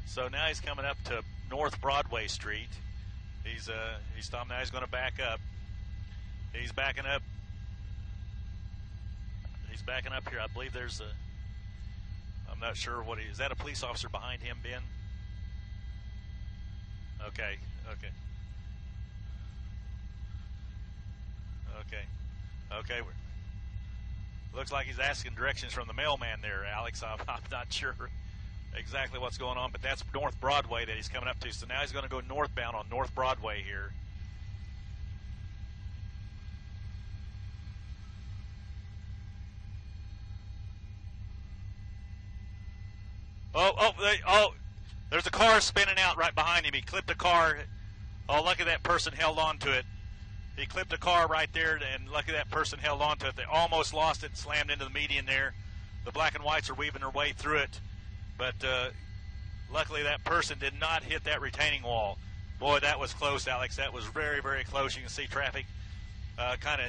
So now he's coming up to North Broadway Street. He's stopped now. He's going to back up. He's backing up. He's backing up here. I believe there's a. I'm not sure what is that. A police officer behind him, Ben? Okay. Okay. Okay. Okay. Looks like he's asking directions from the mailman there, Alex. I'm not sure exactly what's going on, but that's North Broadway that he's coming up to. So now he's going to go northbound on North Broadway here. Oh, there's a car spinning out right behind him. He clipped a car. Oh, lucky that person held on to it. He clipped a car right there, and lucky that person held on to it. They almost lost it and slammed into the median there. The black and whites are weaving their way through it, but luckily that person did not hit that retaining wall. Boy, that was close, Alex. That was very, very close. You can see traffic kind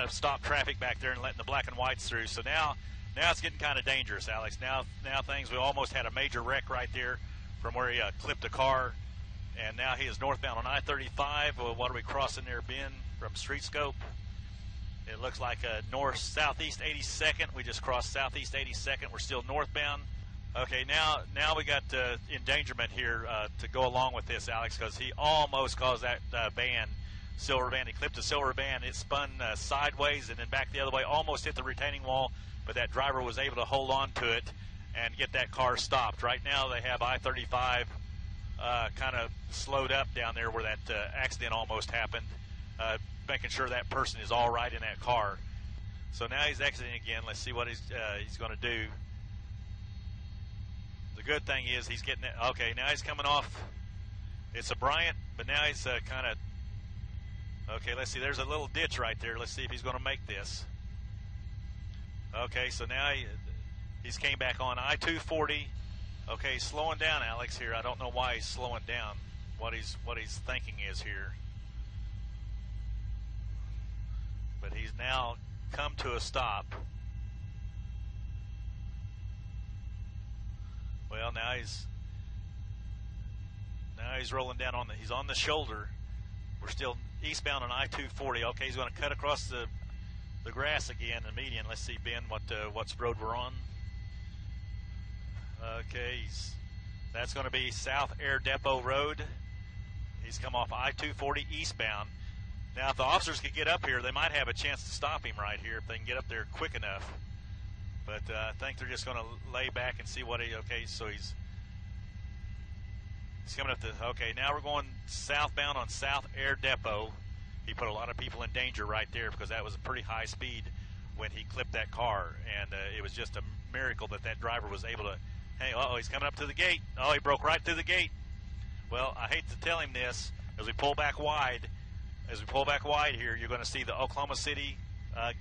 of stopped traffic back there and letting the black and whites through. So now it's getting kind of dangerous, Alex. Now we almost had a major wreck right there from where he clipped a car, and now he is northbound on I-35. Well, what are we crossing there, Ben, from Street Scope? It looks like southeast 82nd. We just crossed southeast 82nd. We're still northbound. Okay, now we got endangerment here to go along with this, Alex, because he almost caused that silver van. He clipped a silver van. It spun sideways and then back the other way, almost hit the retaining wall, but that driver was able to hold on to it and get that car stopped. Right now they have I-35 kind of slowed up down there where that accident almost happened, making sure that person is all right in that car. So now he's exiting again. Let's see what he's going to do. The good thing is he's getting it. Okay, now he's coming off. It's a Bryant, but now he's kind of. Okay, let's see. There's a little ditch right there. Let's see if he's going to make this. Okay, so now he's came back on I-240. Okay, he's slowing down, Alex, here. I don't know why he's slowing down. What he's thinking is here. But he's now come to a stop. Well, now he's rolling down he's on the shoulder. We're still eastbound on I-240. Okay, he's going to cut across the grass again, the median. Let's see, Ben, what road we're on. Okay, that's going to be South Air Depot Road. He's come off I-240 eastbound. Now, if the officers could get up here, they might have a chance to stop him right here if they can get up there quick enough. But I think they're just going to lay back and see what okay, so he's coming up to, okay, now we're going southbound on South Air Depot. He put a lot of people in danger right there because that was a pretty high speed when he clipped that car. And it was just a miracle that driver was able to, hey, he's coming up to the gate. Oh, he broke right through the gate. Well, I hate to tell him this, as we pull back wide here, you're going to see the Oklahoma City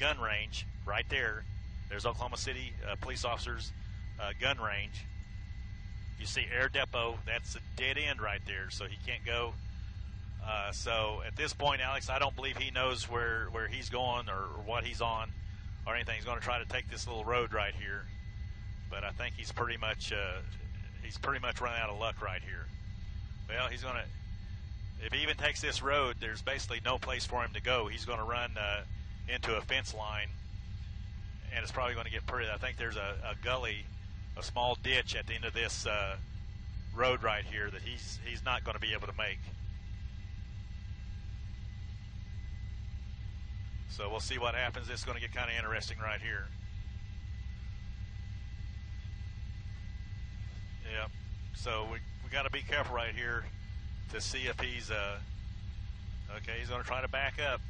gun range right there. There's Oklahoma City police officers' gun range. You see Air Depot, that's a dead end right there, so he can't go. So at this point, Alex, I don't believe he knows where he's going or what he's on or anything. He's going to try to take this little road right here, but I think he's pretty much running out of luck right here. Well, he's going to, if he even takes this road, there's basically no place for him to go. He's going to run into a fence line, and it's probably going to get pretty. I think there's a gully, a small ditch at the end of this road right here that he's not going to be able to make. So we'll see what happens. This is going to get kind of interesting right here. Yeah. So we got to be careful right here to see if he's okay. He's going to try to back up.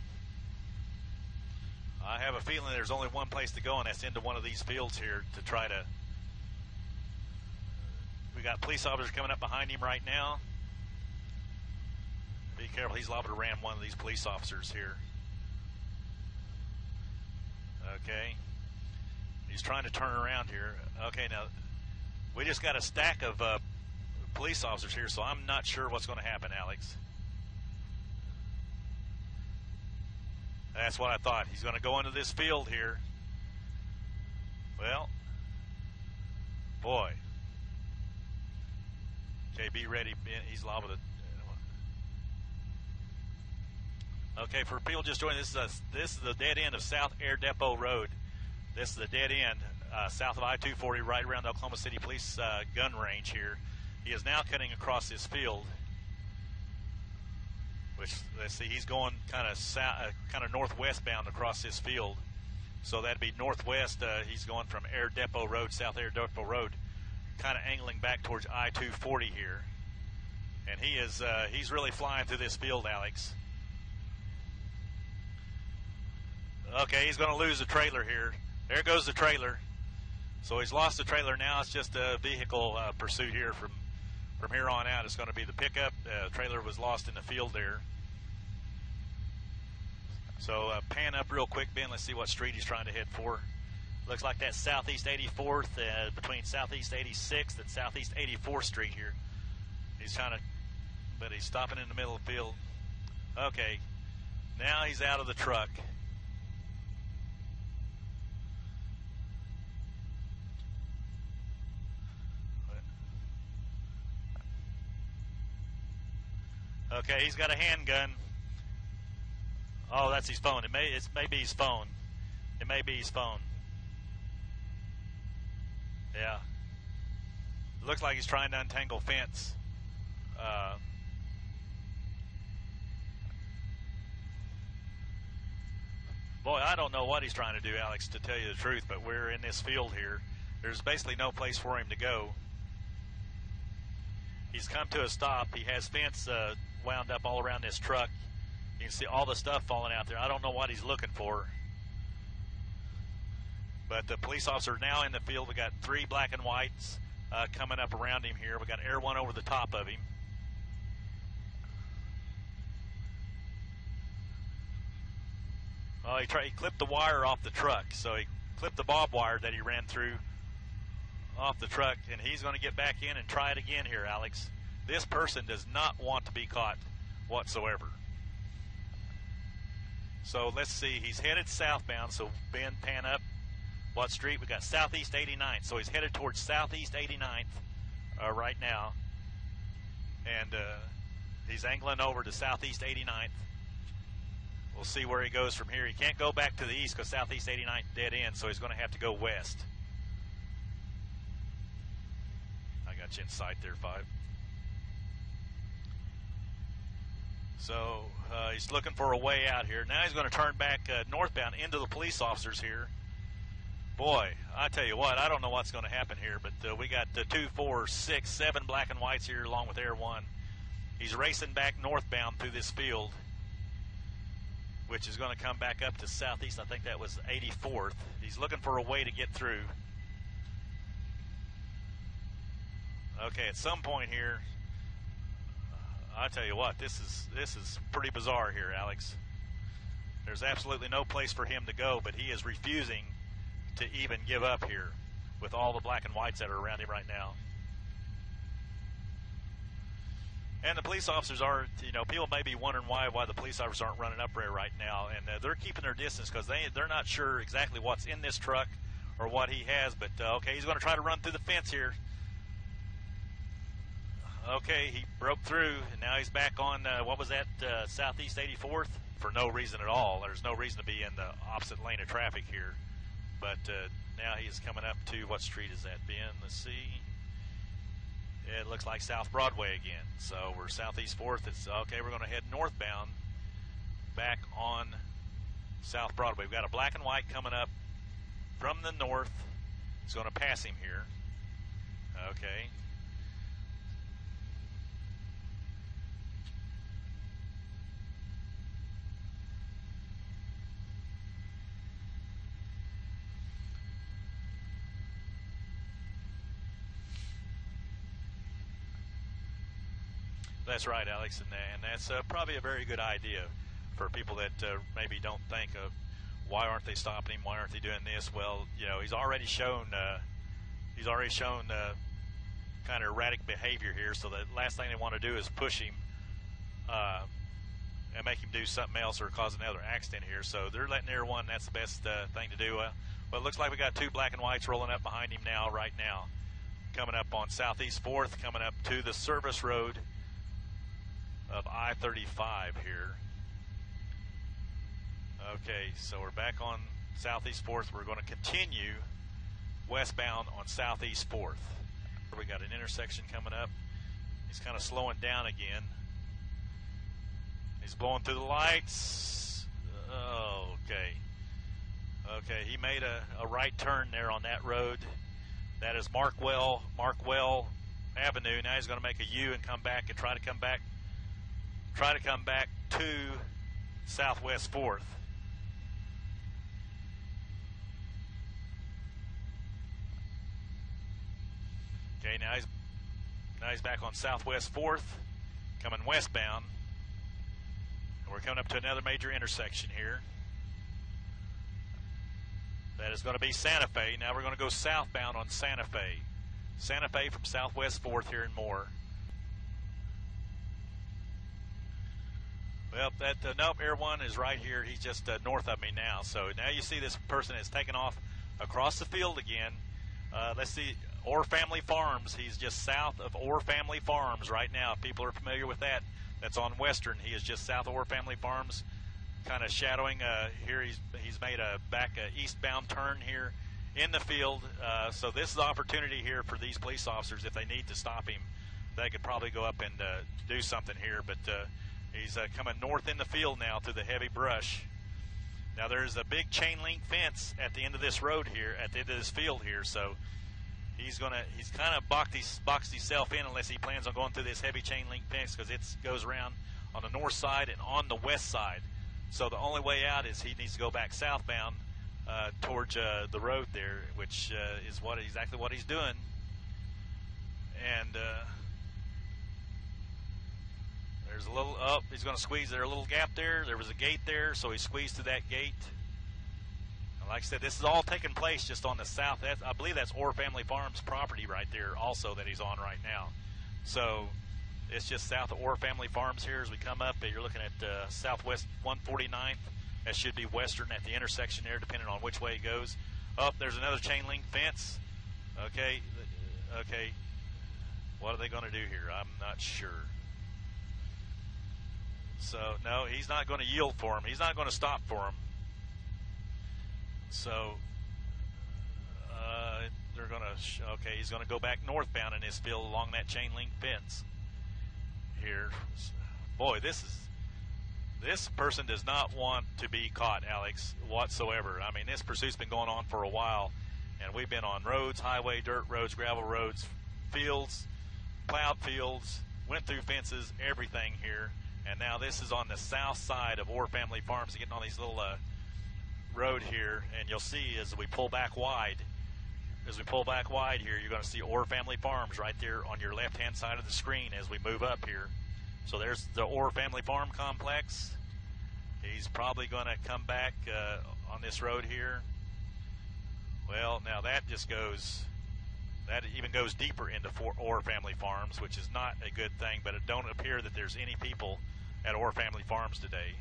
I have a feeling there's only one place to go, and that's into one of these fields here to try to. We got police officers coming up behind him right now. Be careful. He's liable to ram one of these police officers here. Okay. He's trying to turn around here. Okay, now we just got a stack of police officers here, so I'm not sure what's going to happen, Alex. That's what I thought. He's going to go into this field here. Well, boy. Okay, be ready. He's liable to. Okay, for people just joining, this is the dead end of South Air Depot Road. This is the dead end south of I-240, right around the Oklahoma City Police gun range here. He is now cutting across this field, which, let's see, he's going kind of northwest bound across this field. So that'd be northwest. He's going from Air Depot Road, South Air Depot Road, kind of angling back towards I-240 here. And he's really flying through this field, Alex. Okay, he's going to lose the trailer here. There goes the trailer. So he's lost the trailer. Now it's just a vehicle pursuit here from here on out. It's going to be the pickup. Trailer was lost in the field there. So pan up real quick, Ben. Let's see what street he's trying to head for. Looks like that's Southeast 84th, between Southeast 86th and Southeast 84th Street here. He's trying to, but he's stopping in the middle of the field. Okay, now he's out of the truck. Okay, he's got a handgun. Oh, that's his phone. It may be his phone. It may be his phone. Yeah. It looks like he's trying to untangle fence. Boy, I don't know what he's trying to do, Alex, to tell you the truth, but we're in this field here. There's basically no place for him to go. He's come to a stop. He has fence wound up all around this truck. You can see all the stuff falling out there. I don't know what he's looking for. But the police officer are now in the field. We got 3 black and whites coming up around him here. We got Air 1 over the top of him. Well, he clipped the wire off the truck. So he clipped the bob wire that he ran through off the truck, and he's going to get back in and try it again here, Alex. This person does not want to be caught whatsoever. So let's see, he's headed southbound, so Ben, pan up. What street? We got Southeast 89th, so he's headed towards Southeast 89th right now. And he's angling over to Southeast 89th. We'll see where he goes from here. He can't go back to the east because Southeast 89th dead end, so he's going to have to go west. I got you in sight there, 5. So he's looking for a way out here. Now he's going to turn back northbound into the police officers here. Boy, I tell you what, I don't know what's going to happen here, but we got 2, 4, 6, 7 black and whites here along with Air 1. He's racing back northbound through this field, which is going to come back up to southeast. I think that was 84th. He's looking for a way to get through. Okay, at some point here, I tell you what, this is pretty bizarre here, Alex. There's absolutely no place for him to go, but he is refusing to even give up here with all the black and whites that are around him right now. And the police officers are, people may be wondering why the police officers aren't running up there right now, and they're keeping their distance because they're not sure exactly what's in this truck or what he has. But okay, he's going to try to run through the fence here. Okay, he broke through, and now he's back on, what was that, Southeast 84th? For no reason at all. There's no reason to be in the opposite lane of traffic here. But now he's coming up to, what street is that, Ben? Let's see. It looks like South Broadway again. So we're Southeast 4th. It's okay, we're going to head northbound back on South Broadway. We've got a black and white coming up from the north. It's going to pass him here. Okay. That's right, Alex, and that's probably a very good idea for people that maybe don't think of why aren't they stopping him, why aren't they doing this? Well, he's already shown kind of erratic behavior here. So the last thing they want to do is push him and make him do something else or cause another accident here. So they're letting Air 1. That's the best thing to do. Well, it looks like we got 2 black and whites rolling up behind him now, right now. coming up on Southeast 4th, coming up to the service road of I-35 here. Okay, so we're back on Southeast 4th. We're going to continue westbound on Southeast 4th. We got an intersection coming up. He's kind of slowing down again. He's blowing through the lights. Oh, okay. Okay, he made a right turn there on that road. That is Markwell Avenue. Now he's going to make a U and come back and try to come back to Southwest 4th. Okay, now he's back on Southwest 4th, coming westbound. And we're coming up to another major intersection here. That is going to be Santa Fe. Now we're going to go southbound on Santa Fe. Santa Fe from Southwest 4th here and more. Well, nope, Air 1 is right here. He's just north of me now. So now you see this person has taken off across the field again. Let's see, Orr Family Farms. He's just south of Orr Family Farms right now. People are familiar with that. That's on Western. He is just south of Orr Family Farms, kind of shadowing here. He's made a eastbound turn here in the field. So this is the opportunity here for these police officers, if they need to stop him, they could probably go up and do something here. But he's coming north in the field now through the heavy brush. Now there's a big chain link fence at the end of this road here, at the end of this field here. So he's kind of boxed himself in unless he plans on going through this heavy chain link fence, because it goes around on the north side and on the west side. So the only way out is he needs to go back southbound towards the road there, which is exactly what he's doing. And there's a little he's going to squeeze. There's a little gap there. There was a gate there, so he squeezed through that gate. And like I said, this is all taking place just on the south. I believe that's Orr Family Farms property right there also that he's on right now. So it's just south of Orr Family Farms here as we come up. You're looking at Southwest 149th. That should be Western at the intersection there, depending on which way it goes. There's another chain link fence. Okay. What are they going to do here? I'm not sure. So, no, he's not going to yield for him. He's not going to stop for him. So, they're going to, okay, he's going to go back northbound in his field along that chain link fence here. Boy, this person does not want to be caught, Alex, whatsoever. I mean, this pursuit's been going on for a while, and we've been on roads, highway, dirt roads, gravel roads, fields, plowed fields, went through fences, everything here. And now this is on the south side of Orr Family Farms, getting on these little road here, and you'll see as we pull back wide, here, you're going to see Orr Family Farms right there on your left-hand side of the screen as we move up here. So there's the Orr Family Farm complex. He's probably going to come back on this road here. Well, now that even goes deeper into Orr Family Farms, which is not a good thing, but it don't appear that there's any people at Orr Family Farms today.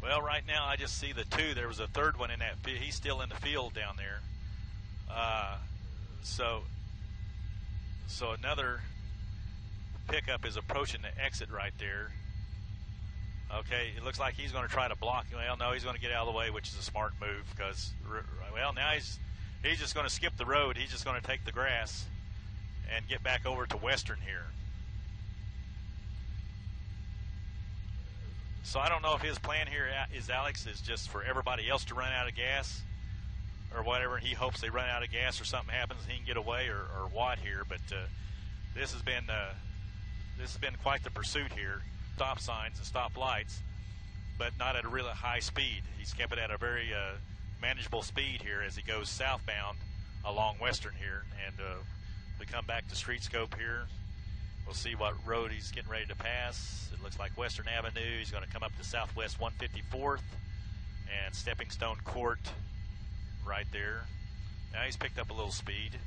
Well, right now I just see the two. There was a third one in that. He's still in the field down there. So another pickup is approaching the exit right there. Okay, it looks like he's going to try to block. Well, no, he's going to get out of the way, which is a smart move because, well, now he's just going to skip the road. He's just going to take the grass and get back over to Western here. So I don't know if his plan here is, Alex, is just for everybody else to run out of gas or whatever. He hopes they run out of gas or something happens and he can get away or what here. But this has been quite the pursuit here. Stop signs and stop lights, but not at a really high speed. He's kept it at a very manageable speed here as he goes southbound along Western here. And we come back to street scope here. We'll see what road he's getting ready to pass. It looks like Western Avenue. He's going to come up to Southwest 154th and Stepping Stone Court right there. Now he's picked up a little speed.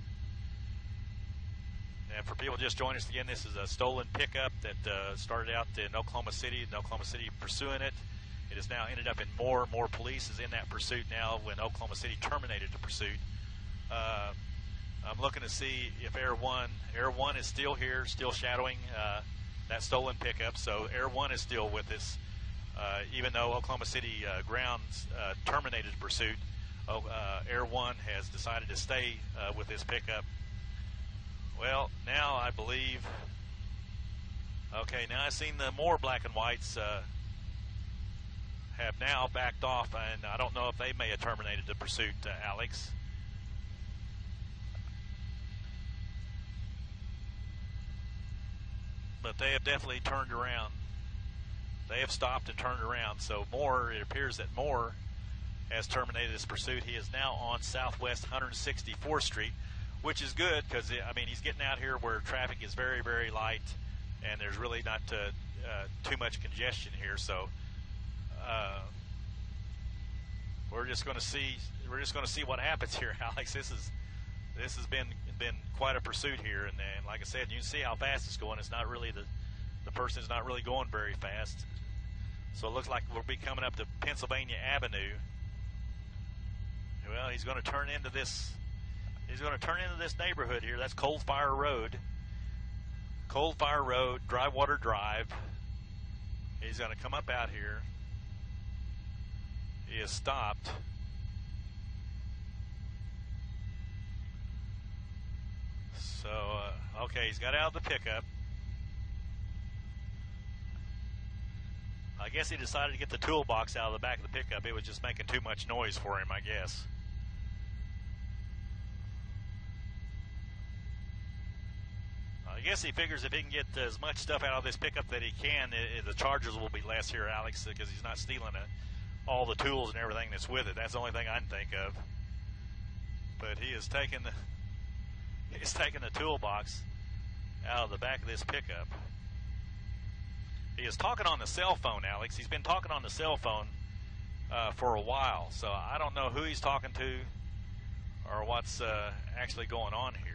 And for people just joining us again, this is a stolen pickup that started out in Oklahoma City. Oklahoma City pursuing it. It It has now ended up in more and more police is in that pursuit now when Oklahoma City terminated the pursuit. I'm looking to see if Air 1 is still here, still shadowing that stolen pickup. So Air 1 is still with us, even though Oklahoma City grounds terminated the pursuit. Air 1 has decided to stay with this pickup. Well, now I believe, okay, now I've seen the more black and whites have now backed off, and I don't know if they may have terminated the pursuit, Alex. But they have definitely turned around. They have stopped and turned around. So Moore, it appears that Moore has terminated his pursuit. He is now on Southwest 164th Street, which is good because, I mean, he's getting out here where traffic is very, very light, and there's really not too much congestion here. So we're just going to see. We're just going to see what happens here, Alex. This has been quite a pursuit here, and like I said, you can see how fast it's going. It's not really the person is not really going very fast. So it looks like we'll be coming up to Pennsylvania Avenue. Well, he's going to turn into this. He's going to turn into this neighborhood here. That's Cold Fire Road. Cold Fire Road, Drywater Drive. He's going to come up out here. He has stopped. So, okay, he's got out of the pickup. I guess he decided to get the toolbox out of the back of the pickup. It was just making too much noise for him, I guess. I guess he figures if he can get as much stuff out of this pickup that he can, the charges will be less here, Alex, because he's not stealing all the tools and everything that's with it. That's the only thing I can think of. But he is taking the toolbox out of the back of this pickup. He is talking on the cell phone, Alex. He's been talking on the cell phone for a while, so I don't know who he's talking to or what's actually going on here.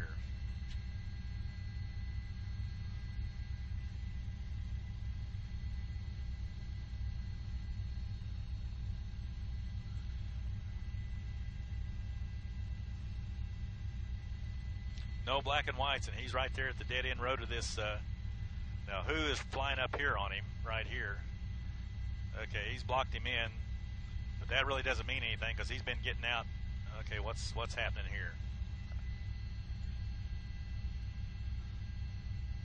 No black and whites, and he's right there at the dead-end road of this. Now, who is flying up here on him right here? Okay, he's blocked him in, but that really doesn't mean anything because he's been getting out. Okay, what's happening here?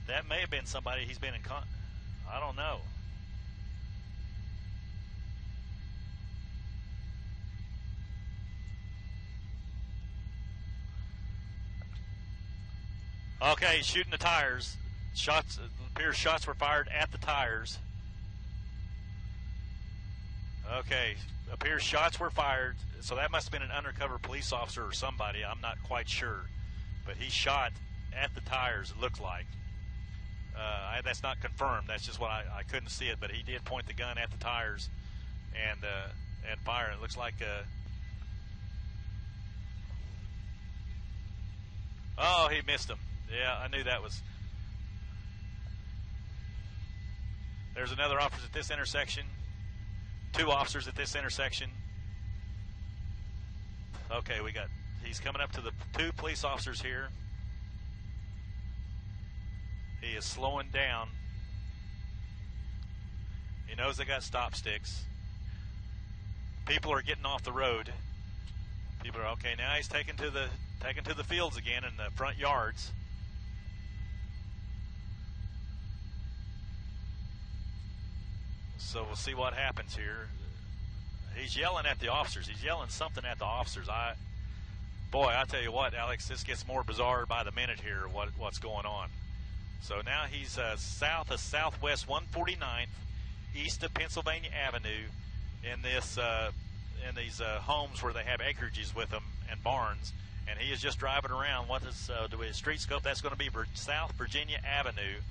That may have been somebody he's been in I don't know. Okay, shooting the tires. Shots were fired at the tires. Okay, appears shots were fired. So that must have been an undercover police officer or somebody. I'm not quite sure. But he shot at the tires, it looked like. That's not confirmed. That's just what I couldn't see it. But he did point the gun at the tires and fire. It looks like... oh, he missed him. Yeah, I knew that was... There's another officer at this intersection. Two officers at this intersection. Okay, he's coming up to the two police officers here. He is slowing down. He knows they got stop sticks. People are getting off the road. People are, okay, now he's taken to the fields again in the front yards. So we'll see what happens here. He's yelling at the officers. He's yelling something at the officers. I tell you what, Alex, this gets more bizarre by the minute here, what's going on. So now he's south of Southwest 149th, east of Pennsylvania Avenue, in these homes where they have acreages with them and barns. And he is just driving around. What is the street scope? That's going to be South Virginia Avenue.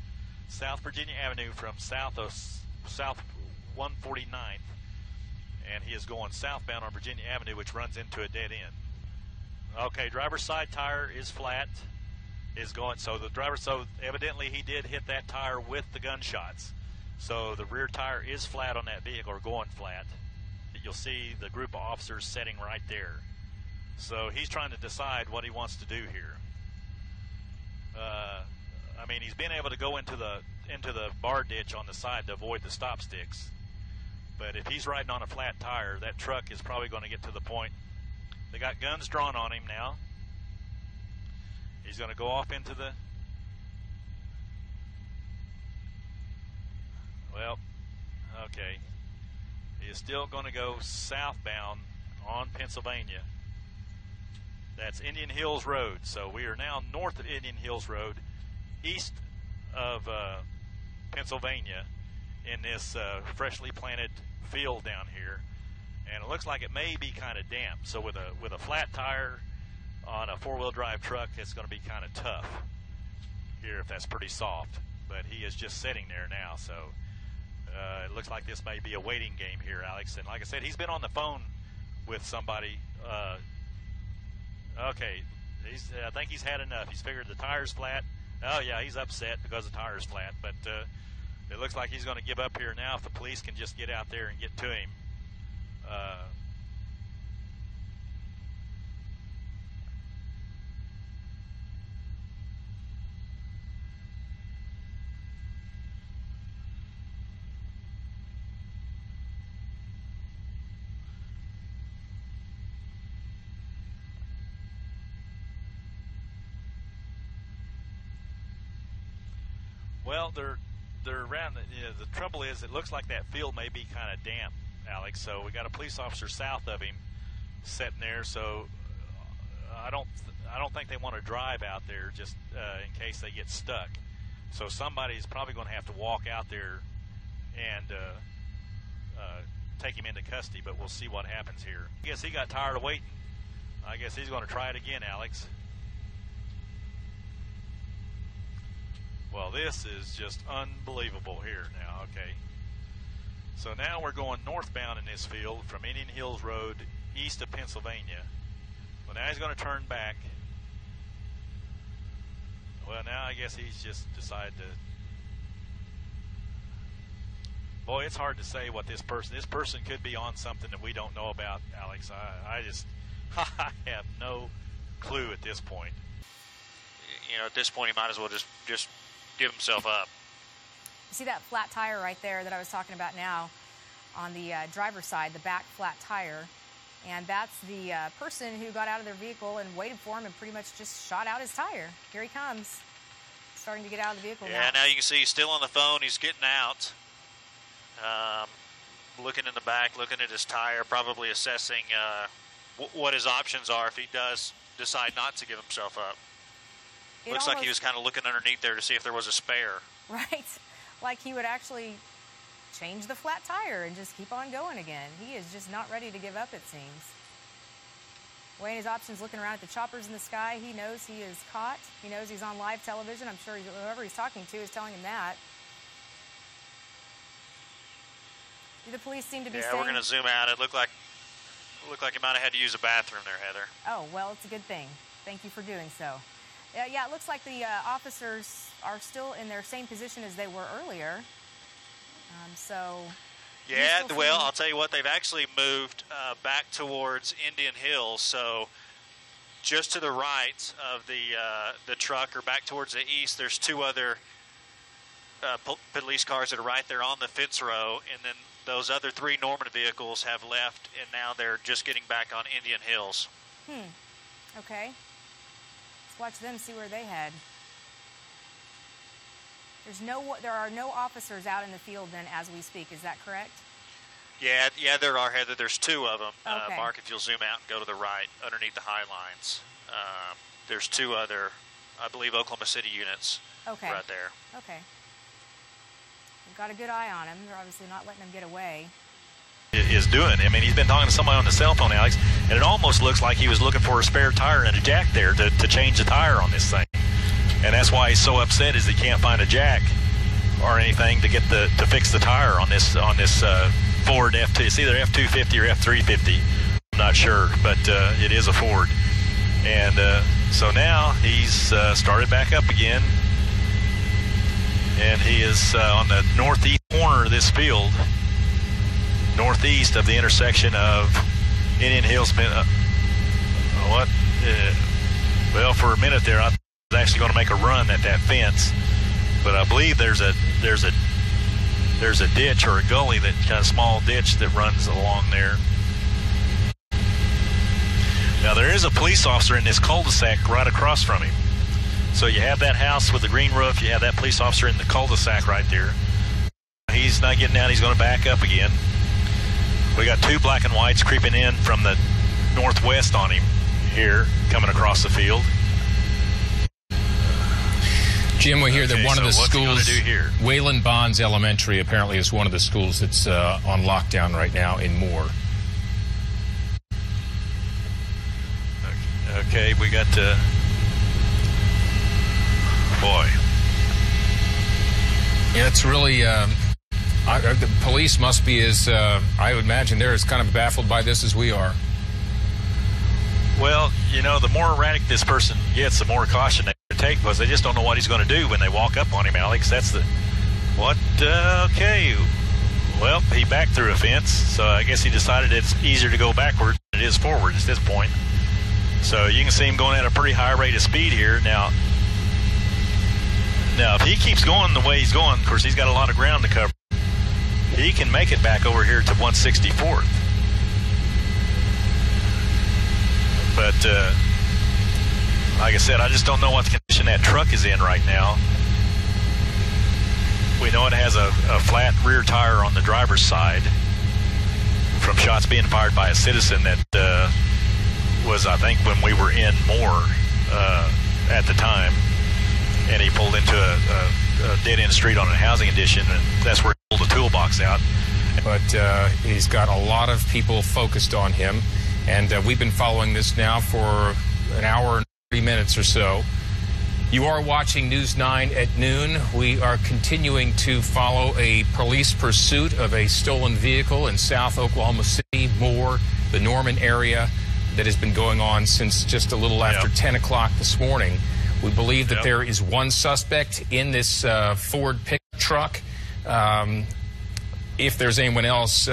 South Virginia Avenue from South 149th. And he is going southbound on Virginia Avenue, which runs into a dead end. Okay, driver's side tire is flat. So evidently he did hit that tire with the gunshots. So the rear tire is flat on that vehicle, or going flat. You'll see the group of officers sitting right there. So he's trying to decide what he wants to do here. I mean, he's been able to go into the bar ditch on the side to avoid the stop sticks. But if he's riding on a flat tire, that truck is probably going to get to the point. They got guns drawn on him now. He's going to go off into the... Well, okay. He is still going to go southbound on Pennsylvania. That's Indian Hills Road. So we are now north of Indian Hills Road, east of Pennsylvania, in this freshly planted field down here. And it looks like it may be kind of damp. So with a flat tire on a four-wheel drive truck, it's going to be kind of tough here if that's pretty soft. But he is just sitting there now, so it looks like this may be a waiting game here, Alex. And like I said, he's been on the phone with somebody. Okay, I think he's had enough. He's figured the tire's flat. Oh yeah, he's upset because the tire's flat. But it looks like he's going to give up here now if the police can just get out there and get to him. Well, they're around. The trouble is, it looks like that field may be kind of damp, Alex. So we got a police officer south of him sitting there. So I don't think they want to drive out there just in case they get stuck. So somebody's probably going to have to walk out there and take him into custody. But we'll see what happens here. I guess he got tired of waiting. I guess he's going to try it again, Alex. Well, this is just unbelievable here now. Okay. So now we're going northbound in this field from Indian Hills Road east of Pennsylvania. Well, now he's going to turn back. Well, now I guess he's just decided to... Boy, it's hard to say what this person could be on something that we don't know about, Alex. I have no clue at this point. You know, at this point, he might as well just give himself up. You see that flat tire right there that I was talking about now on the driver's side, the back flat tire. And that's the person who got out of their vehicle and waited for him and pretty much just shot out his tire. Here he comes, starting to get out of the vehicle. Yeah, now you can see he's still on the phone. He's getting out, looking in the back, looking at his tire, probably assessing what his options are if he does decide not to give himself up. Looks like he was kind of looking underneath there to see if there was a spare. Right. Like he would actually change the flat tire and just keep on going again. He is just not ready to give up, it seems. Weighing his options, looking around at the choppers in the sky. He knows he is caught. He knows he's on live television. I'm sure whoever he's talking to is telling him that. Do the police seem to be saying... Yeah, we're going to zoom out. It looked like he might have had to use a bathroom there, Heather. Oh, well, it's a good thing. Thank you for doing so. Yeah, it looks like the officers are still in their same position as they were earlier. Yeah, well, I'll tell you what, they've actually moved back towards Indian Hills. So just to the right of the truck, or back towards the east, there's two other police cars that are right there on the fence row. And then those other three Norman vehicles have left, and now they're just getting back on Indian Hills. Okay. Watch them, see where they head. There are no officers out in the field then as we speak. Is that correct? Yeah, there are, Heather. There's two of them. Okay. Mark, if you'll zoom out and go to the right, underneath the high lines, there's two other, I believe, Oklahoma City units right there. Okay. We've got a good eye on him. They're obviously not letting him get away. Is doing. I mean, he's been talking to somebody on the cell phone, Alex, and it almost looks like he was looking for a spare tire and a jack there to change the tire on this thing. And that's why he's so upset, is he can't find a jack or anything to get to fix the tire on this Ford F2. It's either F250 or F350. I'm not sure, but it is a Ford. And so now he's started back up again. And he is on the northeast corner of this field, northeast of the intersection of Indian Hills. Well, for a minute there, I was actually going to make a run at that fence, but I believe there's a ditch or a gully, that kind of small ditch that runs along there. Now, there is a police officer in this cul-de-sac right across from him. So you have that house with the green roof. You have that police officer in the cul-de-sac right there. He's not getting out. He's going to back up again. We got two black and whites creeping in from the northwest on him here, coming across the field. Jim, we hear that one of the schools, Wayland Bonds Elementary, apparently is one of the schools that's on lockdown right now in Moore. Okay, we got boy. Yeah, it's really, the police must be as, I would imagine they're as kind of baffled by this as we are. Well, you know, the more erratic this person gets, the more caution they take, because they just don't know what he's going to do when they walk up on him, Alex. That's the, okay. Well, he backed through a fence, so I guess he decided it's easier to go backward than it is forward at this point. So you can see him going at a pretty high rate of speed here. Now, if he keeps going the way he's going, of course, he's got a lot of ground to cover. He can make it back over here to 164th. But, like I said, I just don't know what condition that truck is in right now. We know it has a flat rear tire on the driver's side from shots being fired by a citizen that was, I think, when we were in Moore at the time. And he pulled into a dead-end street on a housing addition, and that's where he pulled the toolbox out. But he's got a lot of people focused on him, and we've been following this now for an hour and 30 minutes or so. You are watching News 9 at noon. We are continuing to follow a police pursuit of a stolen vehicle in South Oklahoma City, Moore, the Norman area, that has been going on since just a little after 10 o'clock this morning. We believe that there is one suspect in this Ford pickup truck. If there's anyone else,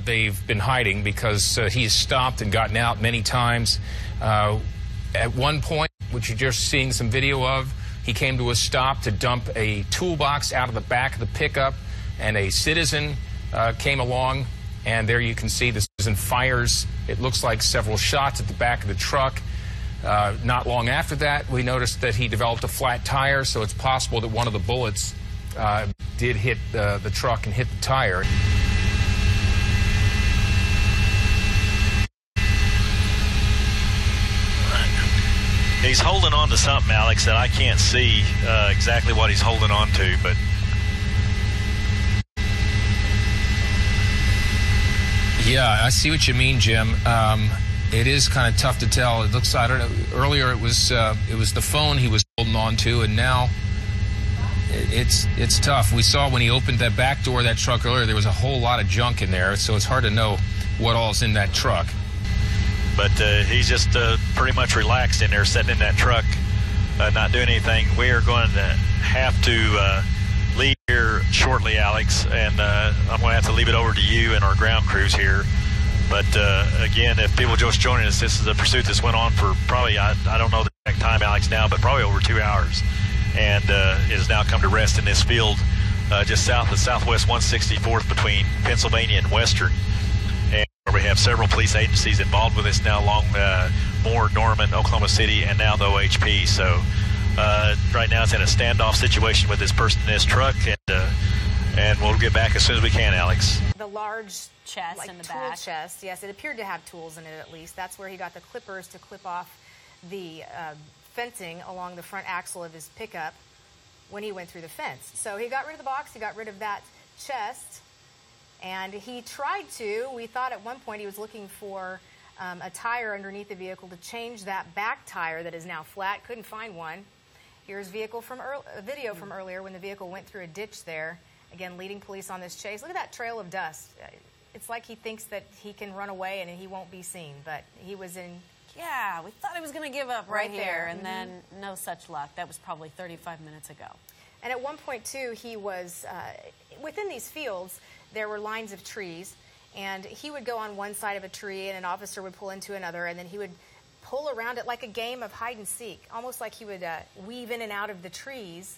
they've been hiding, because he's stopped and gotten out many times. At one point, which you're just seeing some video of, he came to a stop to dump a toolbox out of the back of the pickup, and a citizen came along, and there you can see the citizen fires, it looks like, several shots at the back of the truck. Not long after that, we noticed that he developed a flat tire, so it's possible that one of the bullets did hit the truck and hit the tire. He's holding on to something, Alex, that I can't see exactly what he's holding on to, but... Yeah, I see what you mean, Jim. It is kind of tough to tell. It looks, I don't know, earlier it was the phone he was holding on to, and now it's tough. We saw when he opened that back door of that truck earlier, there was a whole lot of junk in there, so it's hard to know what all's in that truck. But he's just pretty much relaxed in there, sitting in that truck, not doing anything. We are going to have to leave here shortly, Alex, and I'm going to have to leave it over to you and our ground crews here. But, again, if people just joining us, this is a pursuit that's went on for probably, I don't know the exact time, Alex, now, but probably over 2 hours. And it has now come to rest in this field just south of Southwest 164th between Pennsylvania and Western. And we have several police agencies involved with this now along Moore, Norman, Oklahoma City, and now the OHP. So right now it's in a standoff situation with this person in this truck, and we'll get back as soon as we can, Alex. The large chest like in the tool back. chest, yes, it appeared to have tools in it at least. That's where he got the clippers to clip off the fencing along the front axle of his pickup when he went through the fence. So he got rid of the box, he got rid of that chest, and he tried to, we thought at one point he was looking for a tire underneath the vehicle to change that back tire that is now flat. Couldn't find one. Here's video from earlier when the vehicle went through a ditch there. Again, leading police on this chase. Look at that trail of dust. It's like he thinks that he can run away and he won't be seen, but he was in... Yeah, we thought he was going to give up right here, and there. then no such luck. That was probably 35 minutes ago. And at one point, too, he was within these fields, there were lines of trees, and he would go on one side of a tree, and an officer would pull into another, and then he would pull around it like a game of hide and seek, almost like he would weave in and out of the trees,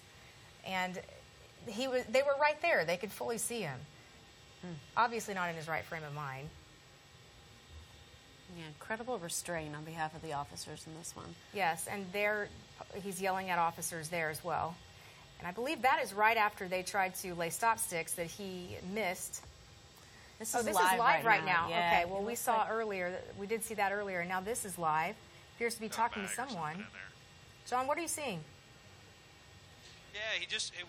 and they were right there. They could fully see him. Obviously not in his right frame of mind. Yeah, incredible restraint on behalf of the officers in this one. Yes, and he's yelling at officers there as well. And I believe that is right after they tried to lay stop sticks that he missed. This is live right now. Yeah, okay, well, we saw earlier, we did see that earlier, and now this is live. Appears to be talking to someone. John, what are you seeing? Yeah,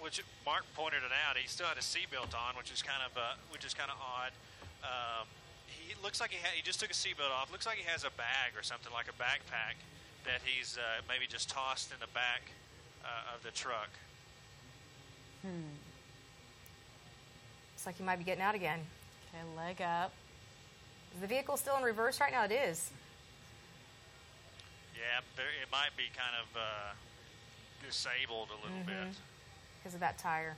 which Mark pointed it out. He still had a seatbelt on, which is kind of odd. He looks like he just took a seatbelt off. Looks like he has a bag or something, like a backpack that he's maybe just tossed in the back of the truck. Looks like he might be getting out again. Okay, leg up. Is the vehicle still in reverse right now? It is. Yeah, it might be kind of disabled a little bit. Because of that tire.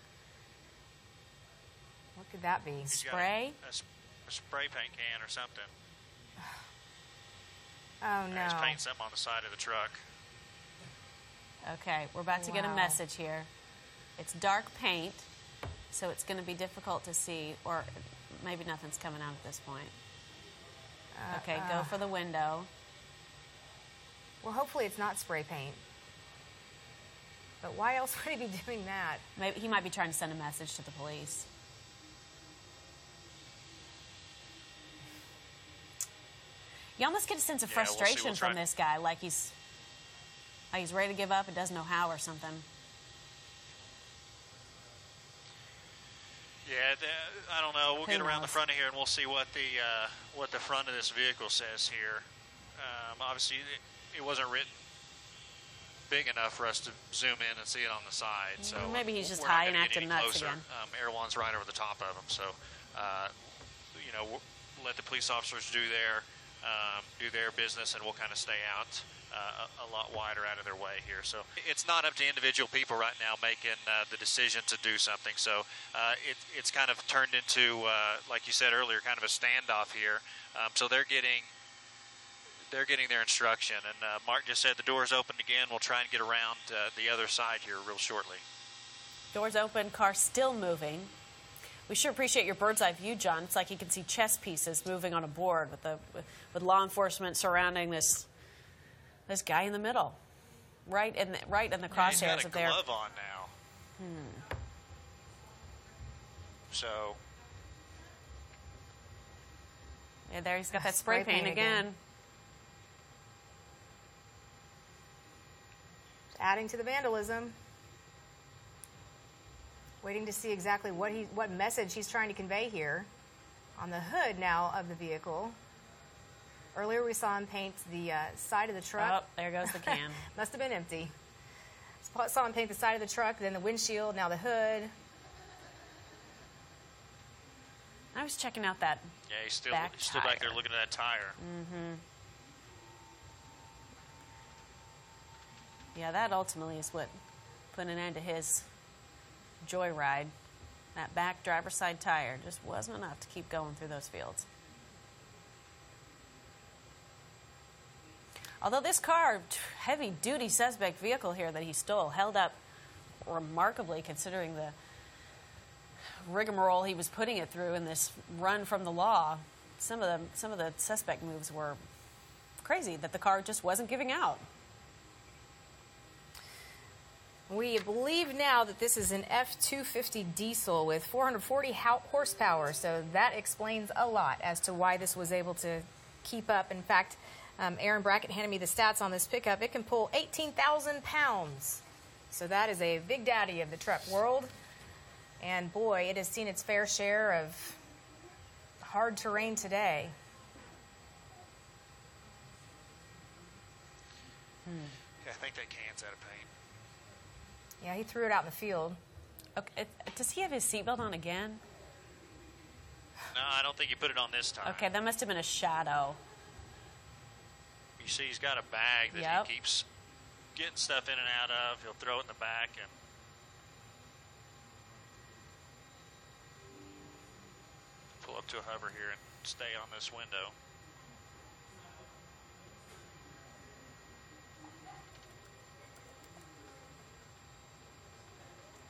What could that be? He's Spray? Got a spray paint can or something. Oh, no. He's painting something on the side of the truck. Okay, we're about to get a message here. It's dark paint, so it's going to be difficult to see, or maybe nothing's coming out at this point. Okay, go for the window. Well, hopefully it's not spray paint. But why else would he be doing that? Maybe he might be trying to send a message to the police. You almost get a sense of frustration from this guy, like he's ready to give up and doesn't know how or something. Yeah, I don't know. We'll get around the front of here and we'll see what the front of this vehicle says here. Obviously, it wasn't written big enough for us to zoom in and see it on the side. So maybe he's just high and acting nuts again. Air One's right over the top of him. So, let the police officers do their business, and we'll kind of stay out a lot wider out of their way here. So it's not up to individual people right now making the decision to do something. So it's kind of turned into, like you said earlier, kind of a standoff here. So they're getting their instruction. And Mark just said the door's opened again. We'll try and get around the other side here real shortly. Doors open, car still moving. We sure appreciate your bird's eye view, John. It's like you can see chess pieces moving on a board with law enforcement surrounding this guy in the middle, right in the crosshairs of their. He's got a glove on now. So. Yeah, there he's got that spray paint again. Adding to the vandalism. Waiting to see exactly what message he's trying to convey here. On the hood now of the vehicle. Earlier we saw him paint the side of the truck. Oh, there goes the can. Must have been empty. Saw him paint the side of the truck, then the windshield, now the hood. I was checking out that. Yeah, he's still back there looking at that tire. Yeah, that ultimately is what put an end to his joyride. That back driver's side tire just wasn't enough to keep going through those fields. Although this car, heavy-duty suspect vehicle here that he stole, held up remarkably considering the rigmarole he was putting it through in this run from the law. Some of the suspect moves were crazy, that the car just wasn't giving out. We believe now that this is an F-250 diesel with 440 horsepower, so that explains a lot as to why this was able to keep up. In fact, Aaron Brackett handed me the stats on this pickup. It can pull 18,000 pounds. So that is a big daddy of the truck world. And boy, it has seen its fair share of hard terrain today. Yeah, I think that can's out of paint. Yeah, he threw it out in the field. Okay, does he have his seatbelt on again? No, I don't think he put it on this time. Okay, that must have been a shadow. You see he's got a bag that he keeps getting stuff in and out of. He'll throw it in the back. And pull up to a hover here and stay on this window.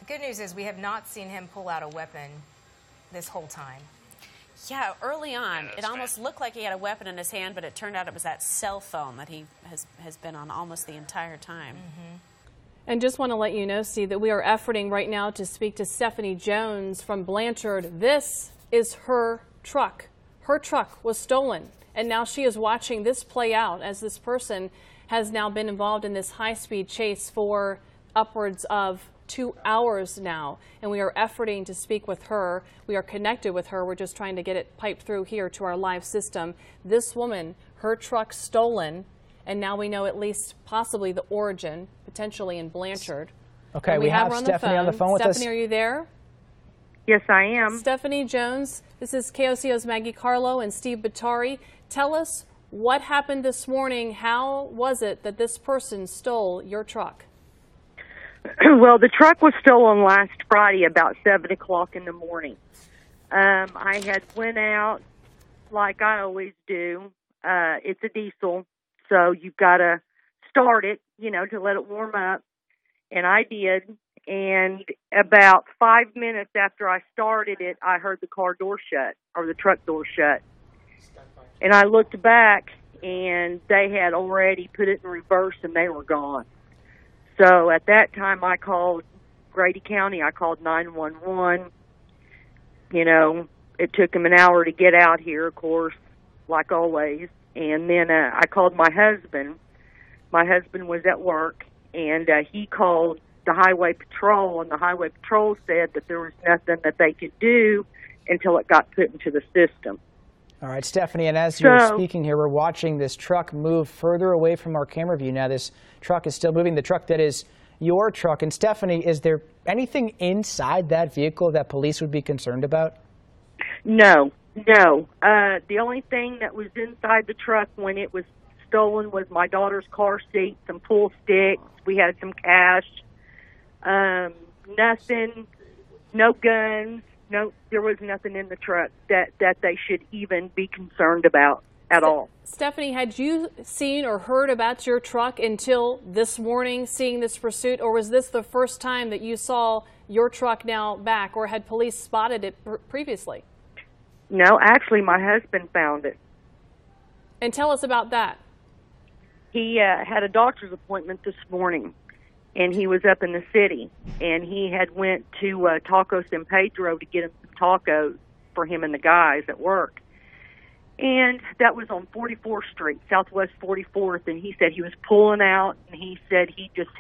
The good news is we have not seen him pull out a weapon this whole time. Yeah, early on, Yeah, it almost looked like he had a weapon in his hand, but it turned out it was that cell phone that he has been on almost the entire time. Mm-hmm. And just want to let you know, Steve, that we are efforting right now to speak to Stephanie Jones from Blanchard. This is her truck. Her truck was stolen, and now she is watching this play out as this person has now been involved in this high-speed chase for upwards of 2 hours now, and we are efforting to speak with her. We are connected with her. We're just trying to get it piped through here to our live system. This woman, her truck stolen, and now we know at least possibly the origin, potentially in Blanchard. Okay, and we have her Stephanie on the phone with us. Stephanie, are you there? Yes, I am. Stephanie Jones, this is KOCO's Maggie Carlo and Steve Batari. Tell us what happened this morning. How was it that this person stole your truck? Well, the truck was stolen last Friday about 7 o'clock in the morning. I had went out like I always do. It's a diesel, so you've got to start it, to let it warm up. And I did. And about 5 minutes after I started it, I heard the car door shut, or the truck door shut. And I looked back, and they had already put it in reverse, and they were gone. So at that time, I called Grady County. I called 911. It took them an hour to get out here, of course, like always. And then I called my husband. My husband was at work, and he called the highway patrol, and the highway patrol said that there was nothing that they could do until it got put into the system. All right, Stephanie, and as you're speaking here, we're watching this truck move further away from our camera view. Now, this truck is still moving, the truck that is your truck. And Stephanie, is there anything inside that vehicle that police would be concerned about? No. The only thing that was inside the truck when it was stolen was my daughter's car seat, some pool sticks. We had some cash. Nothing, no guns. No, there was nothing in the truck that they should even be concerned about at all. Stephanie, had you seen or heard about your truck until this morning, seeing this pursuit, or was this the first time that you saw your truck now back, or had police spotted it previously? No, actually, my husband found it. And tell us about that. He had a doctor's appointment this morning, and he was up in the city, and he had went to Taco San Pedro to get him some tacos for him and the guys at work. And that was on 44th Street, Southwest 44th, and he said he was pulling out, and he said he just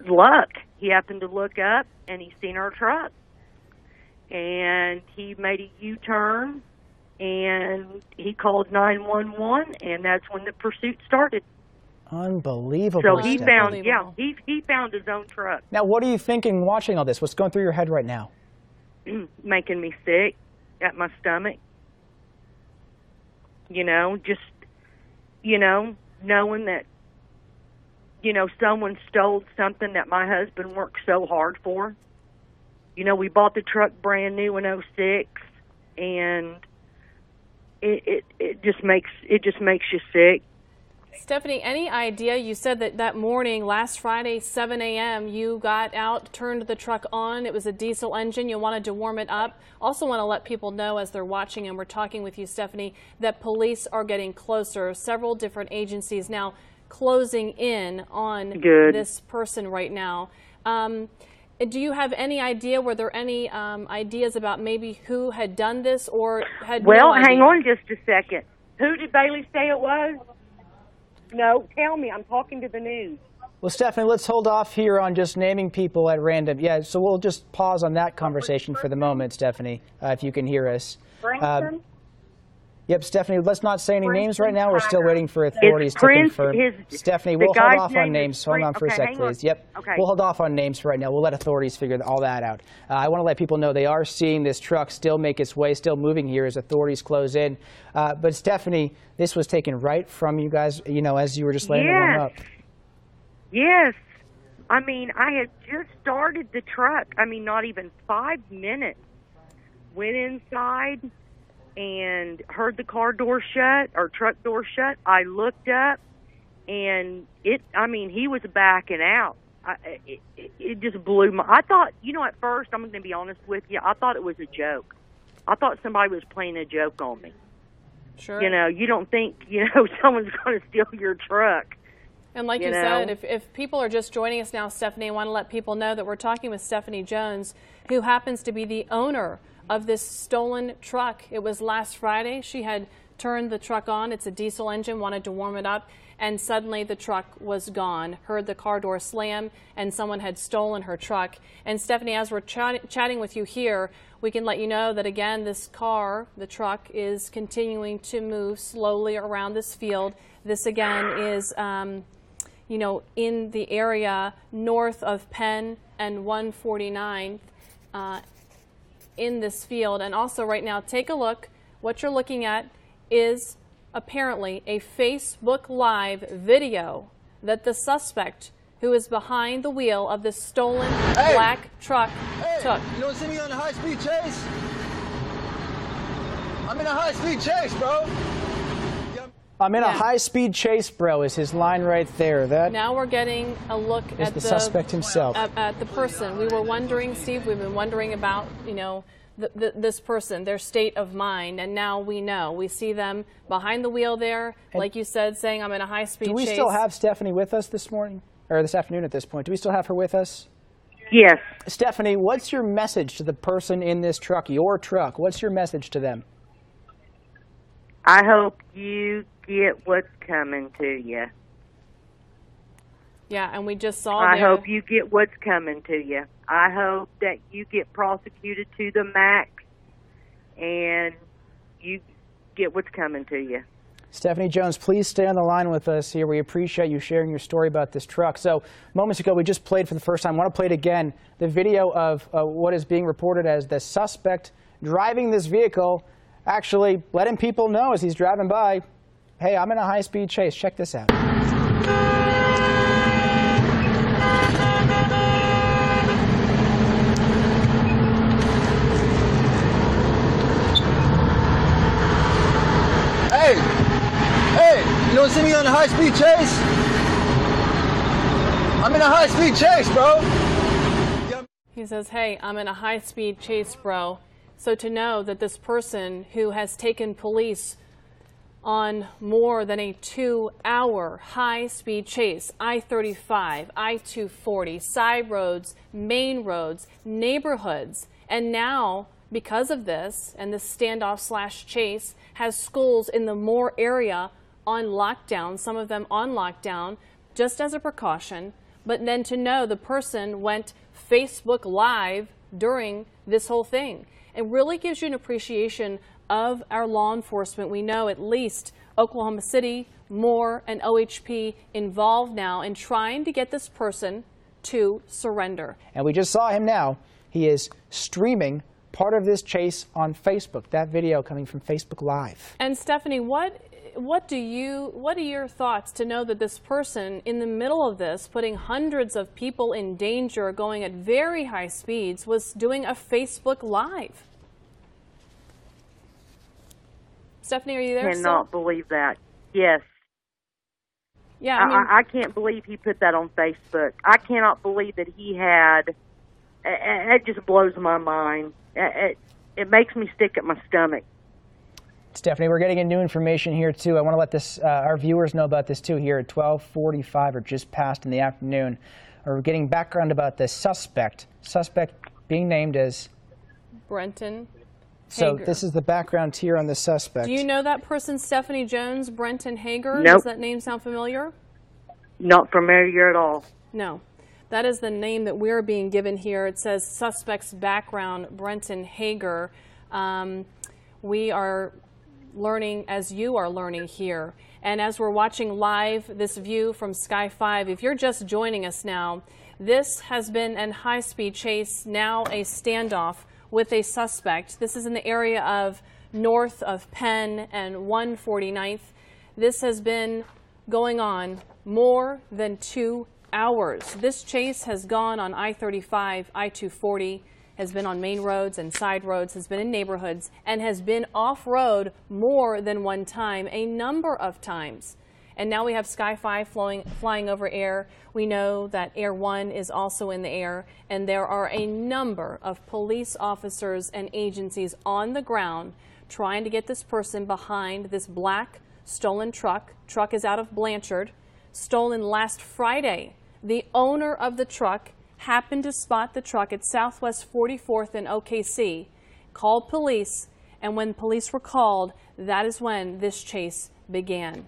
luck. He happened to look up, and he seen our truck. And he made a U-turn, and he called 911, and that's when the pursuit started. Unbelievable. So he found, he found his own truck. Now, what are you thinking watching all this? What's going through your head right now? Making me sick at my stomach. Knowing that, someone stole something that my husband worked so hard for. We bought the truck brand new in 2006, and it just makes you sick. Stephanie, any idea? You said that morning, last Friday, 7 a.m., you got out, turned the truck on. It was a diesel engine. You wanted to warm it up. Also want to let people know as they're watching and we're talking with you, Stephanie, that police are getting closer. Several different agencies now closing in on this person right now. Do you have any idea? Were there any ideas about maybe who had done this or had no idea? Hang on just a second. Who did Bailey say it was? No, tell me. I'm talking to the news. Well, Stephanie, let's hold off here on just naming people at random. Yeah, so we'll just pause on that conversation for the moment, Stephanie, if you can hear us. Yep, Stephanie, let's not say any names right now. We're still waiting for authorities to confirm. Stephanie, we'll hold off on names. Hold on for a sec, please. Yep, we'll hold off on names for right now. We'll let authorities figure all that out. I want to let people know they are seeing this truck still make its way, still moving here as authorities close in. But Stephanie, this was taken right from you guys, as you were just letting it warm up. Yes. I had just started the truck. Not even 5 minutes went inside and heard the car door shut or truck door shut. I looked up, and he was backing out. It just blew my. I thought, at first, I'm going to be honest with you, I thought it was a joke. I thought somebody was playing a joke on me. Sure. You don't think, someone's going to steal your truck. And like you said, if people are just joining us now, Stephanie, I want to let people know that we're talking with Stephanie Jones, who happens to be the owner of this stolen truck. It was last Friday. She had turned the truck on. It's a diesel engine, wanted to warm it up, and suddenly the truck was gone. Heard the car door slam, and someone had stolen her truck. And Stephanie, as we're chatting with you here, we can let you know that, again, this car, the truck, is continuing to move slowly around this field. This, again, is, in the area north of Penn and 149 in this field. And also right now, take a look. What you're looking at is apparently a Facebook Live video that the suspect who is behind the wheel of this stolen black truck took. You don't see me on a high-speed chase? I'm in a high-speed chase, bro. I'm in a high-speed chase, bro, is his line right there. That now we're getting a look at the suspect himself. At the person. We were wondering, Steve, we've been wondering about, this person, their state of mind, and now we know. We see them behind the wheel there, and like you said, saying, I'm in a high-speed chase. Do we still have Stephanie with us this morning, or this afternoon at this point? Do we still have her with us? Yes. Stephanie, what's your message to the person in this truck, your truck? What's your message to them? I hope you get what's coming to you. Yeah, and we just saw I hope you get what's coming to you. I hope that you get prosecuted to the max and you get what's coming to you. Stephanie Jones, please stay on the line with us here. We appreciate you sharing your story about this truck. So moments ago, we just played for the first time. I want to play it again. The video of what is being reported as the suspect driving this vehicle, actually letting people know as he's driving by, hey, I'm in a high-speed chase. Check this out. Hey, you don't see me on a high-speed chase? I'm in a high-speed chase, bro. He says, hey, I'm in a high-speed chase, bro. So to know that this person who has taken police on more than a 2-hour high-speed chase, I-35, I-240, side roads, main roads, neighborhoods, and now, because of this and this standoff/chase, has schools in the Moore area on lockdown, some of them on lockdown, just as a precaution. But then to know the person went Facebook Live during this whole thing. It really gives you an appreciation of our law enforcement. We know at least Oklahoma City, Moore, and OHP involved now in trying to get this person to surrender. And we just saw him now. He is streaming part of this chase on Facebook. That video coming from Facebook Live. And Stephanie, what are your thoughts to know that this person in the middle of this, putting hundreds of people in danger, going at very high speeds, was doing a Facebook Live? Stephanie, are you there? I cannot believe that. Yes. Yeah, I can't believe he put that on Facebook. I cannot believe that he had. It just blows my mind. It makes me sick at my stomach. Stephanie, we're getting new information here too. I want to let this our viewers know about this too here at 12:45 or just past in the afternoon. We're getting background about the suspect being named as Brenton So Hager. this is the background here on the suspect. Do you know that person, Stephanie Jones, Brenton Hager? Nope. Does that name sound familiar? Not familiar at all. No. That is the name that we're being given here. It says suspect's background, Brenton Hager. We are learning as you are learning here. And as we're watching live this view from Sky 5, if you're just joining us now, this has been a high-speed chase, now a standoff with a suspect. This is in the area of north of Penn and 149th. This has been going on more than 2 hours. This chase has gone on I-35, I-240, has been on main roads and side roads, has been in neighborhoods, and has been off-road more than one time, a number of times. And now we have Sky 5 flying over air. We know that Air 1 is also in the air, and there are a number of police officers and agencies on the ground trying to get this person behind this black stolen truck. Truck is out of Blanchard, stolen last Friday. The owner of the truck happened to spot the truck at Southwest 44th and OKC, called police, and when police were called, that is when this chase began.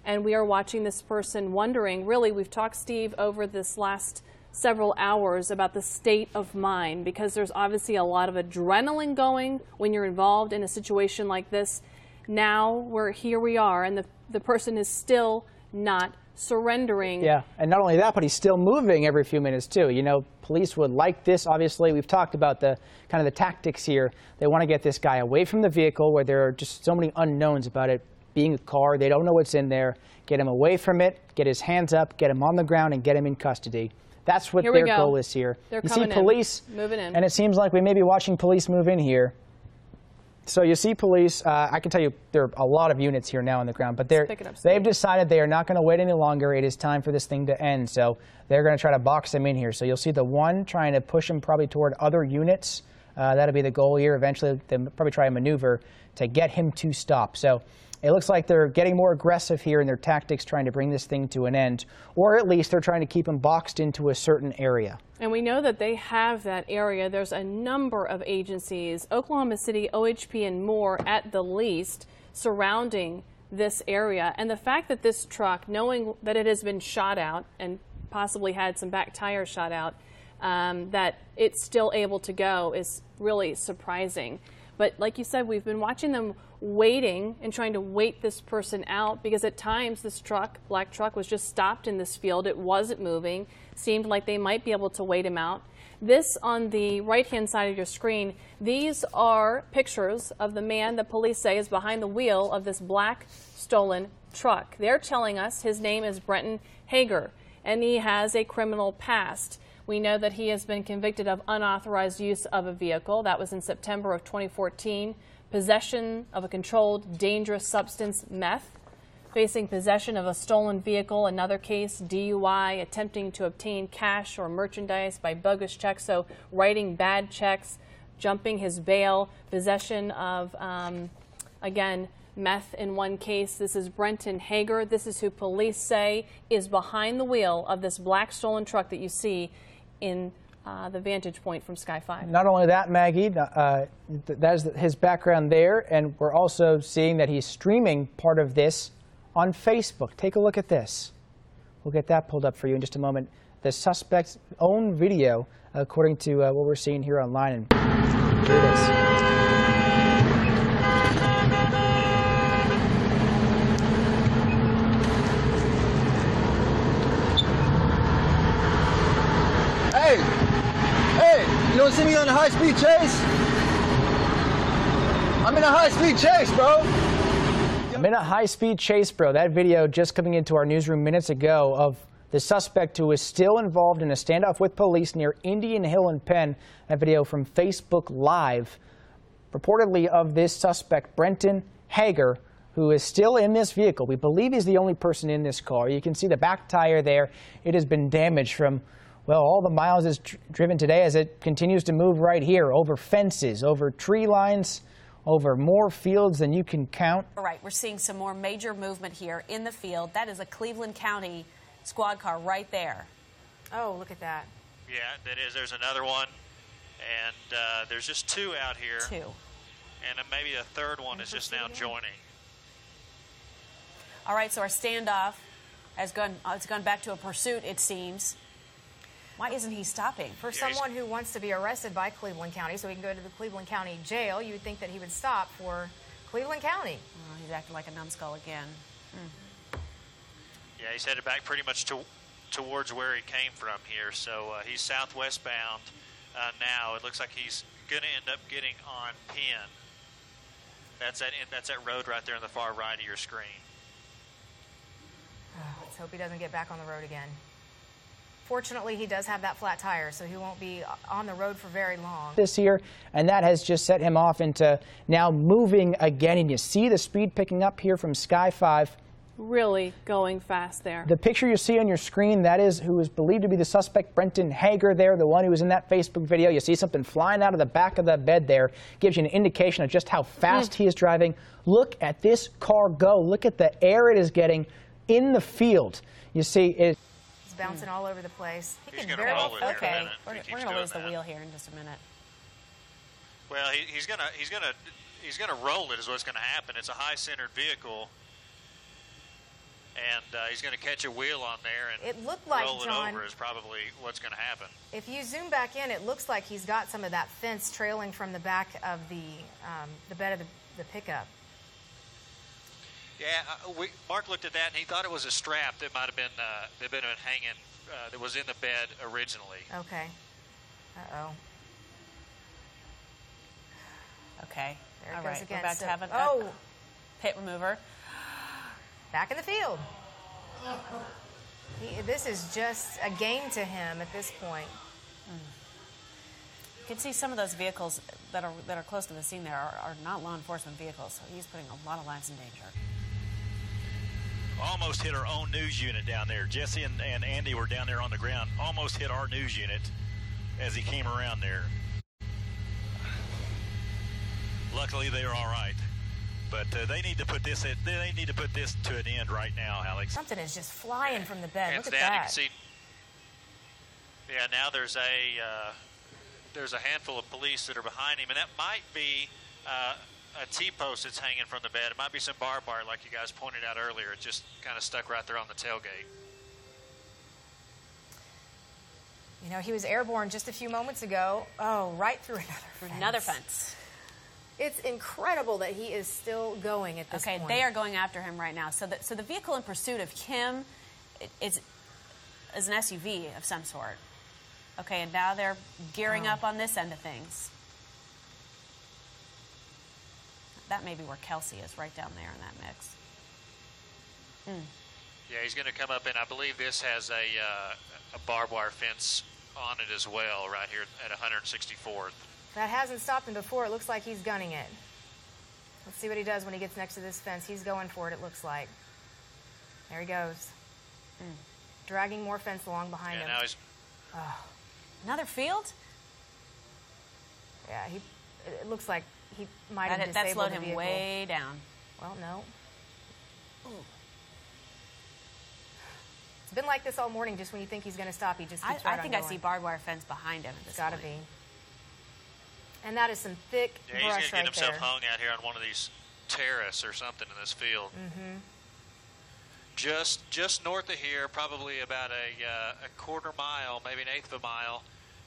And we are watching this person wondering, really, we've talked, Steve, over this last several hours about the state of mind, because there's obviously a lot of adrenaline going when you're involved in a situation like this. Now here we are, and the person is still not surrendering. Yeah, and not only that, but he's still moving every few minutes too. You know, police would like this. Obviously, we've talked about the kind of the tactics here. They want to get this guy away from the vehicle where there are just so many unknowns about it being a car. They don't know what's in there. Get him away from it, get his hands up, get him on the ground, and get him in custody. That's what their goal is here. They're you see coming police moving in, and it seems like we may be watching police move in here. So you see police. I can tell you there are a lot of units here now on the ground, but they've decided they are not going to wait any longer. It is time for this thing to end. So they're going to try to box them in here. So you'll see the one trying to push him probably toward other units. That'll be the goal here. Eventually, they'll probably try a maneuver to get him to stop. So it looks like they're getting more aggressive here in their tactics, trying to bring this thing to an end, or at least they're trying to keep him boxed into a certain area. And we know that they have that area. There's a number of agencies, Oklahoma City, OHP, and more at the least, surrounding this area. And the fact that this truck, knowing that it has been shot out and possibly had some back tires shot out, that it's still able to go is really surprising. But like you said, we've been watching them waiting and trying to wait this person out, because at times this truck, black truck, was just stopped in this field. It wasn't moving. Seemed like they might be able to wait him out. This on the right-hand side of your screen, these are pictures of the man the police say is behind the wheel of this black stolen truck. They're telling us his name is Brenton Hager, and he has a criminal past. We know that he has been convicted of unauthorized use of a vehicle. That was in September of 2014. Possession of a controlled dangerous substance, meth. Facing possession of a stolen vehicle, another case, DUI, attempting to obtain cash or merchandise by bogus checks, so writing bad checks, jumping his bail, possession of, again, meth in one case. This is Brenton Hager. This is who police say is behind the wheel of this black stolen truck that you see in the vantage point from Sky 5. Not only that, Maggie, that is his background there, and we're also seeing that he's streaming part of this on Facebook. Take a look at this. We'll get that pulled up for you in just a moment. The suspect's own video, according to what we're seeing here online. And here it is. Hey, you don't see me on a high-speed chase? I'm in a high-speed chase, bro. I'm in a high-speed chase, bro. That video just coming into our newsroom minutes ago of the suspect who is still involved in a standoff with police near Indian Hill and Penn. That video from Facebook Live, reportedly of this suspect, Brenton Hager, who is still in this vehicle. We believe he's the only person in this car. You can see the back tire there. It has been damaged from, well, all the miles it's driven today as it continues to move right here over fences, over tree lines, over more fields than you can count. All right, we're seeing some more major movement here in the field. That is a Cleveland County squad car right there. Oh, look at that. Yeah, that is. There's another one, and there's just two out here. Two. And maybe a third one is just now joining. All right, so our standoff has gone back to a pursuit, it seems. Why isn't he stopping? For someone who wants to be arrested by Cleveland County so he can go to the Cleveland County jail, you would think that he would stop for Cleveland County. Oh, he's acting like a numbskull again. Yeah, he's headed back pretty much towards where he came from here. So he's southwest bound now. It looks like he's going to end up getting on Penn. That's that road right there on the far right of your screen. Let's hope he doesn't get back on the road again. Fortunately, he does have that flat tire, so he won't be on the road for very long. This year, and that has just set him off into now moving again. And you see the speed picking up here from Sky 5. Really going fast there. The picture you see on your screen, that is who is believed to be the suspect, Brenton Hager there, the one who was in that Facebook video. You see something flying out of the back of the bed there. Gives you an indication of just how fast he is driving. Look at this car go. Look at the air it is getting in the field. You see it. He's bouncing all over the place. He's going to roll it. Okay, we're going to lose the wheel here in just a minute. Well, he's going to roll it is what's going to happen. It's a high-centered vehicle. And he's going to catch a wheel on there and it looked like, roll it John, over is probably what's going to happen. If you zoom back in, it looks like he's got some of that fence trailing from the back of the bed of the pickup. Yeah, Mark looked at that and he thought it was a strap that might have been hanging that was in the bed originally. Okay. Uh-oh. Okay. There it All goes right. again. We're about to have a pit remover. Back in the field. This is just a game to him at this point. You can see some of those vehicles that are close to the scene there are not law enforcement vehicles, so he's putting a lot of lives in danger. Almost hit our own news unit down there. Jesse and Andy were down there on the ground. Almost hit our news unit as he came around there. Luckily, they were all right. But they need to put this to an end right now, Alex. Something is just flying from the bed. Look at down, that. you can see, yeah, now there's a handful of police that are behind him, and that might be a T-post that's hanging from the bed. It might be some barbed wire, like you guys pointed out earlier. It just kind of stuck right there on the tailgate. You know, he was airborne just a few moments ago. Oh, right through another fence. It's incredible that he is still going at this point. Okay, they are going after him right now. So the vehicle in pursuit of Kim is an SUV of some sort. Okay, and now they're gearing up on this end of things. That may be where Kelsey is, right down there in that mix. Yeah, he's going to come up, and I believe this has a barbed wire fence on it as well, right here at 164th. That hasn't stopped him before. It looks like he's gunning it. Let's see what he does when he gets next to this fence. He's going for it, it looks like. There he goes. Dragging more fence along behind him. Now he's... Another field? Yeah, it looks like he might have disabled that slowed the him vehicle. way down. Well, no. It's been like this all morning. Just when you think he's going to stop, he just keeps right on I think going. I see barbed wire fence behind him. It's got to be. And that is some thick brush right there. He's going to get himself hung out here on one of these terraces or something in this field. Just north of here, probably about a quarter mile, maybe an eighth of a mile,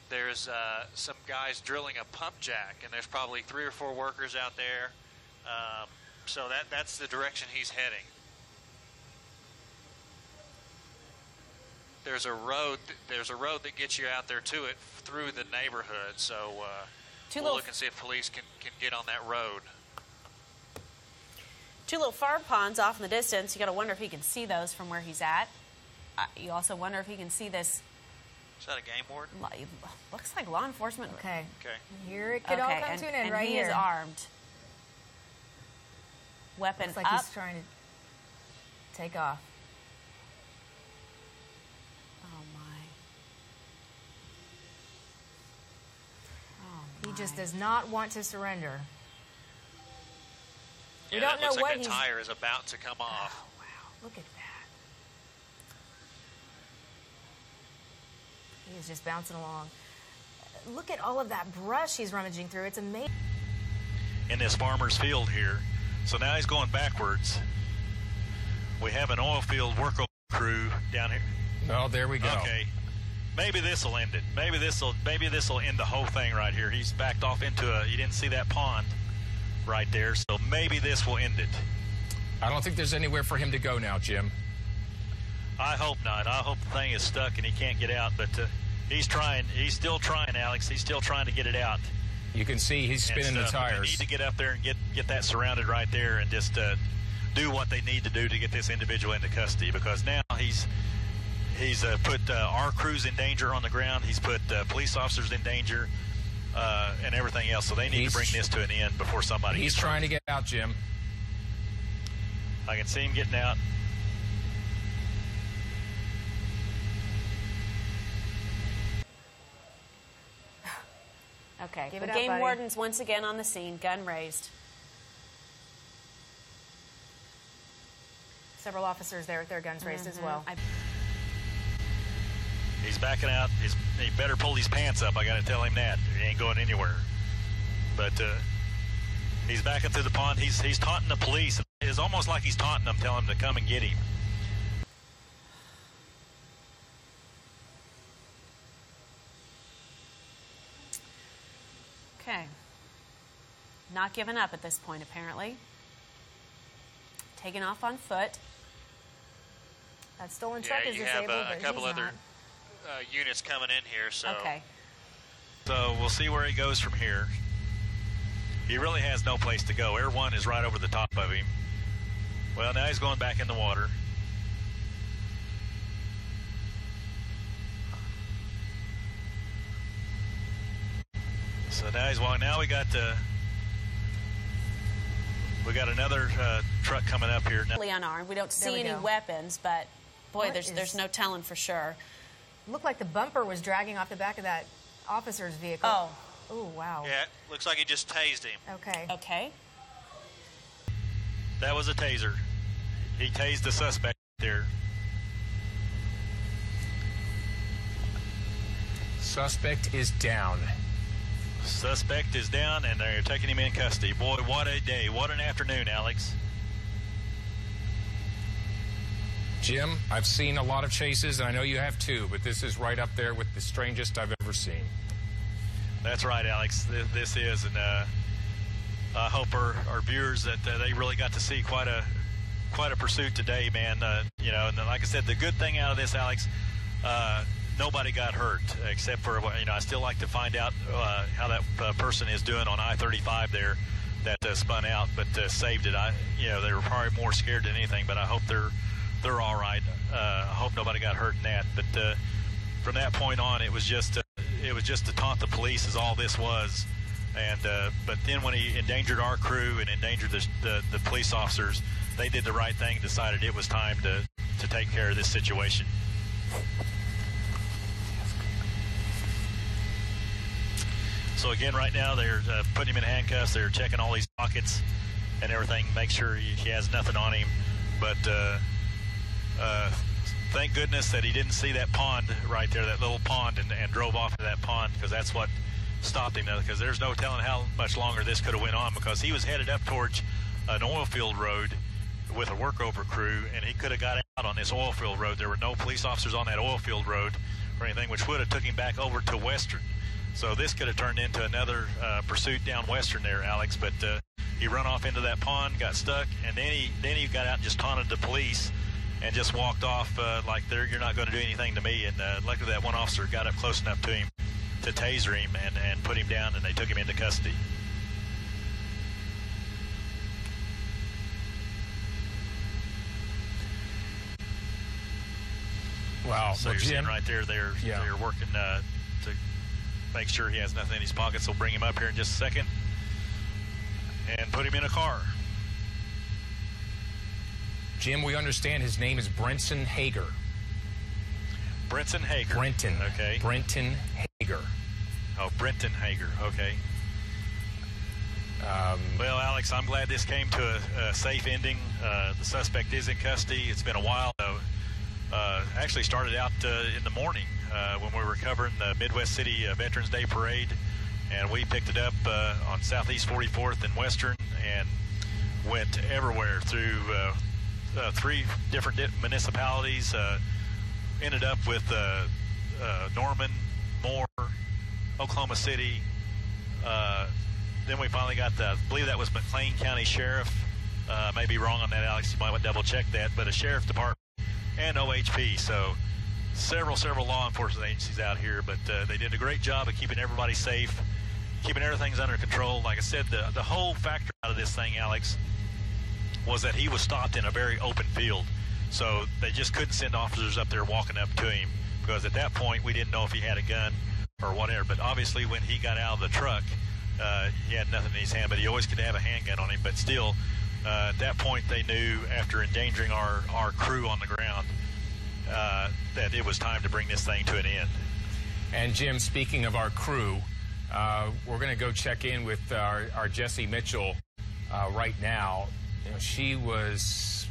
there's some guys drilling a pump jack, and there's probably 3 or 4 workers out there. So that's the direction he's heading. There's a road that gets you out there to it through the neighborhood. So we'll look and see if police can get on that road. 2 little farm ponds off in the distance. You got to wonder if he can see those from where he's at. You also wonder if he can see this. Is that a game warden? Looks like law enforcement. Okay. Here it could all come to an end right here. here. He is armed. Weapon Looks like up. He's trying to take off. Oh my. He just does not want to surrender. Yeah, we don't know looks what like the tire is about to come off. Oh, wow. Look at that. He is just bouncing along. Look at all of that brush he's rummaging through. It's amazing. In this farmer's field here. So now he's going backwards. We have an oil field work crew down here. Oh, there we go. Okay. Maybe this will end it. Maybe this will end the whole thing right here. He's backed off into you didn't see that pond right there, so maybe this will end it. I don't think there's anywhere for him to go now, Jim. I hope not. I hope the thing is stuck and he can't get out, but he's trying. He's still trying, Alex. He's still trying to get it out. You can see he's spinning the tires. They need to get up there and get that surrounded right there and just do what they need to do to get this individual into custody, because now He's put our crews in danger on the ground. He's put police officers in danger and everything else. So they need to bring this to an end before somebody He's gets trying hurt. to get out, Jim. I can see him getting out. Okay, Give the it up, game buddy. warden's once again on the scene, gun raised. Several officers there with their guns raised as well. He's backing out. He better pull his pants up. I got to tell him that. He ain't going anywhere. But he's backing through the pond. He's taunting the police. It's almost like he's taunting them, telling them to come and get him. Okay. Not giving up at this point, apparently. Taking off on foot. That stolen truck is you disabled, have but a couple he's other not. units coming in here, so. Okay. So we'll see where he goes from here. He really has no place to go. Air 1 is right over the top of him. Well, now he's going back in the water. So now he's walking. Now we got another truck coming up here. Now, Unarmed. We don't There see we any go. weapons, but boy, What there's is- no telling for sure. Looked like the bumper was dragging off the back of that officer's vehicle. Oh. Oh, wow. Yeah, looks like he just tased him. Okay. Okay. that was a taser. He tased the suspect there. Suspect is down. Suspect is down, and they're taking him in custody. Boy, what a day. What an afternoon, Alex. Jim, I've seen a lot of chases, and I know you have too, but this is right up there with the strangest I've ever seen. That's right, Alex. This is, and I hope our viewers that they really got to see quite a pursuit today, man. You know, and like I said, the good thing out of this, Alex, nobody got hurt except for, you know, I still like to find out how that person is doing on I-35 there that spun out, but saved it. You know, they were probably more scared than anything, but I hope they're all right. I hope nobody got hurt in that. But from that point on, it was just to taunt the police, is all this was. And but then when he endangered our crew and endangered the police officers, they did the right thing, decided it was time to take care of this situation. So again, right now they're putting him in handcuffs. They're checking all these pockets and everything, make sure he has nothing on him. But thank goodness that he didn't see that pond right there, that little pond, and drove off into that pond, because that's what stopped him. Because there's no telling how much longer this could have went on, because he was headed up towards an oil field road with a workover crew, and he could have got out on this oil field road. There were no police officers on that oil field road or anything, which would have took him back over to Western. So this could have turned into another pursuit down Western there, Alex. But he run off into that pond, got stuck, and then he got out and just taunted the police and just walked off like you're not going to do anything to me. And luckily that one officer got up close enough to him to taser him and put him down, and they took him into custody. Wow. So you're seeing right there, they're working to make sure he has nothing in his pockets. They'll bring him up here in just a second and put him in a car. Jim, we understand his name is Brenton Hager. Brenton Hager. Brenton. Okay. Brenton Hager. Oh, Brenton Hager. Okay. Well, Alex, I'm glad this came to a safe ending. The suspect is in custody. It's been a while. Actually started out in the morning when we were covering the Midwest City Veterans Day Parade, and we picked it up on Southeast 44th and Western and went everywhere through 3 different municipalities. Ended up with Norman, Moore, Oklahoma City. Then we finally got I believe that was McLean County Sheriff. May be wrong on that, Alex. You might want to double check that, but a sheriff department and OHP. So several law enforcement agencies out here, but they did a great job of keeping everybody safe, keeping everything's under control. Like I said, the whole factor out of this thing, Alex, was that he was stopped in a very open field. So they just couldn't send officers up there walking up to him, because at that point we didn't know if he had a gun or whatever. But obviously when he got out of the truck, he had nothing in his hand, but he always could have a handgun on him. But still, at that point they knew, after endangering our crew on the ground, that it was time to bring this thing to an end. And Jim, speaking of our crew, we're going to go check in with our Jessie Mitchell right now. You know, she was,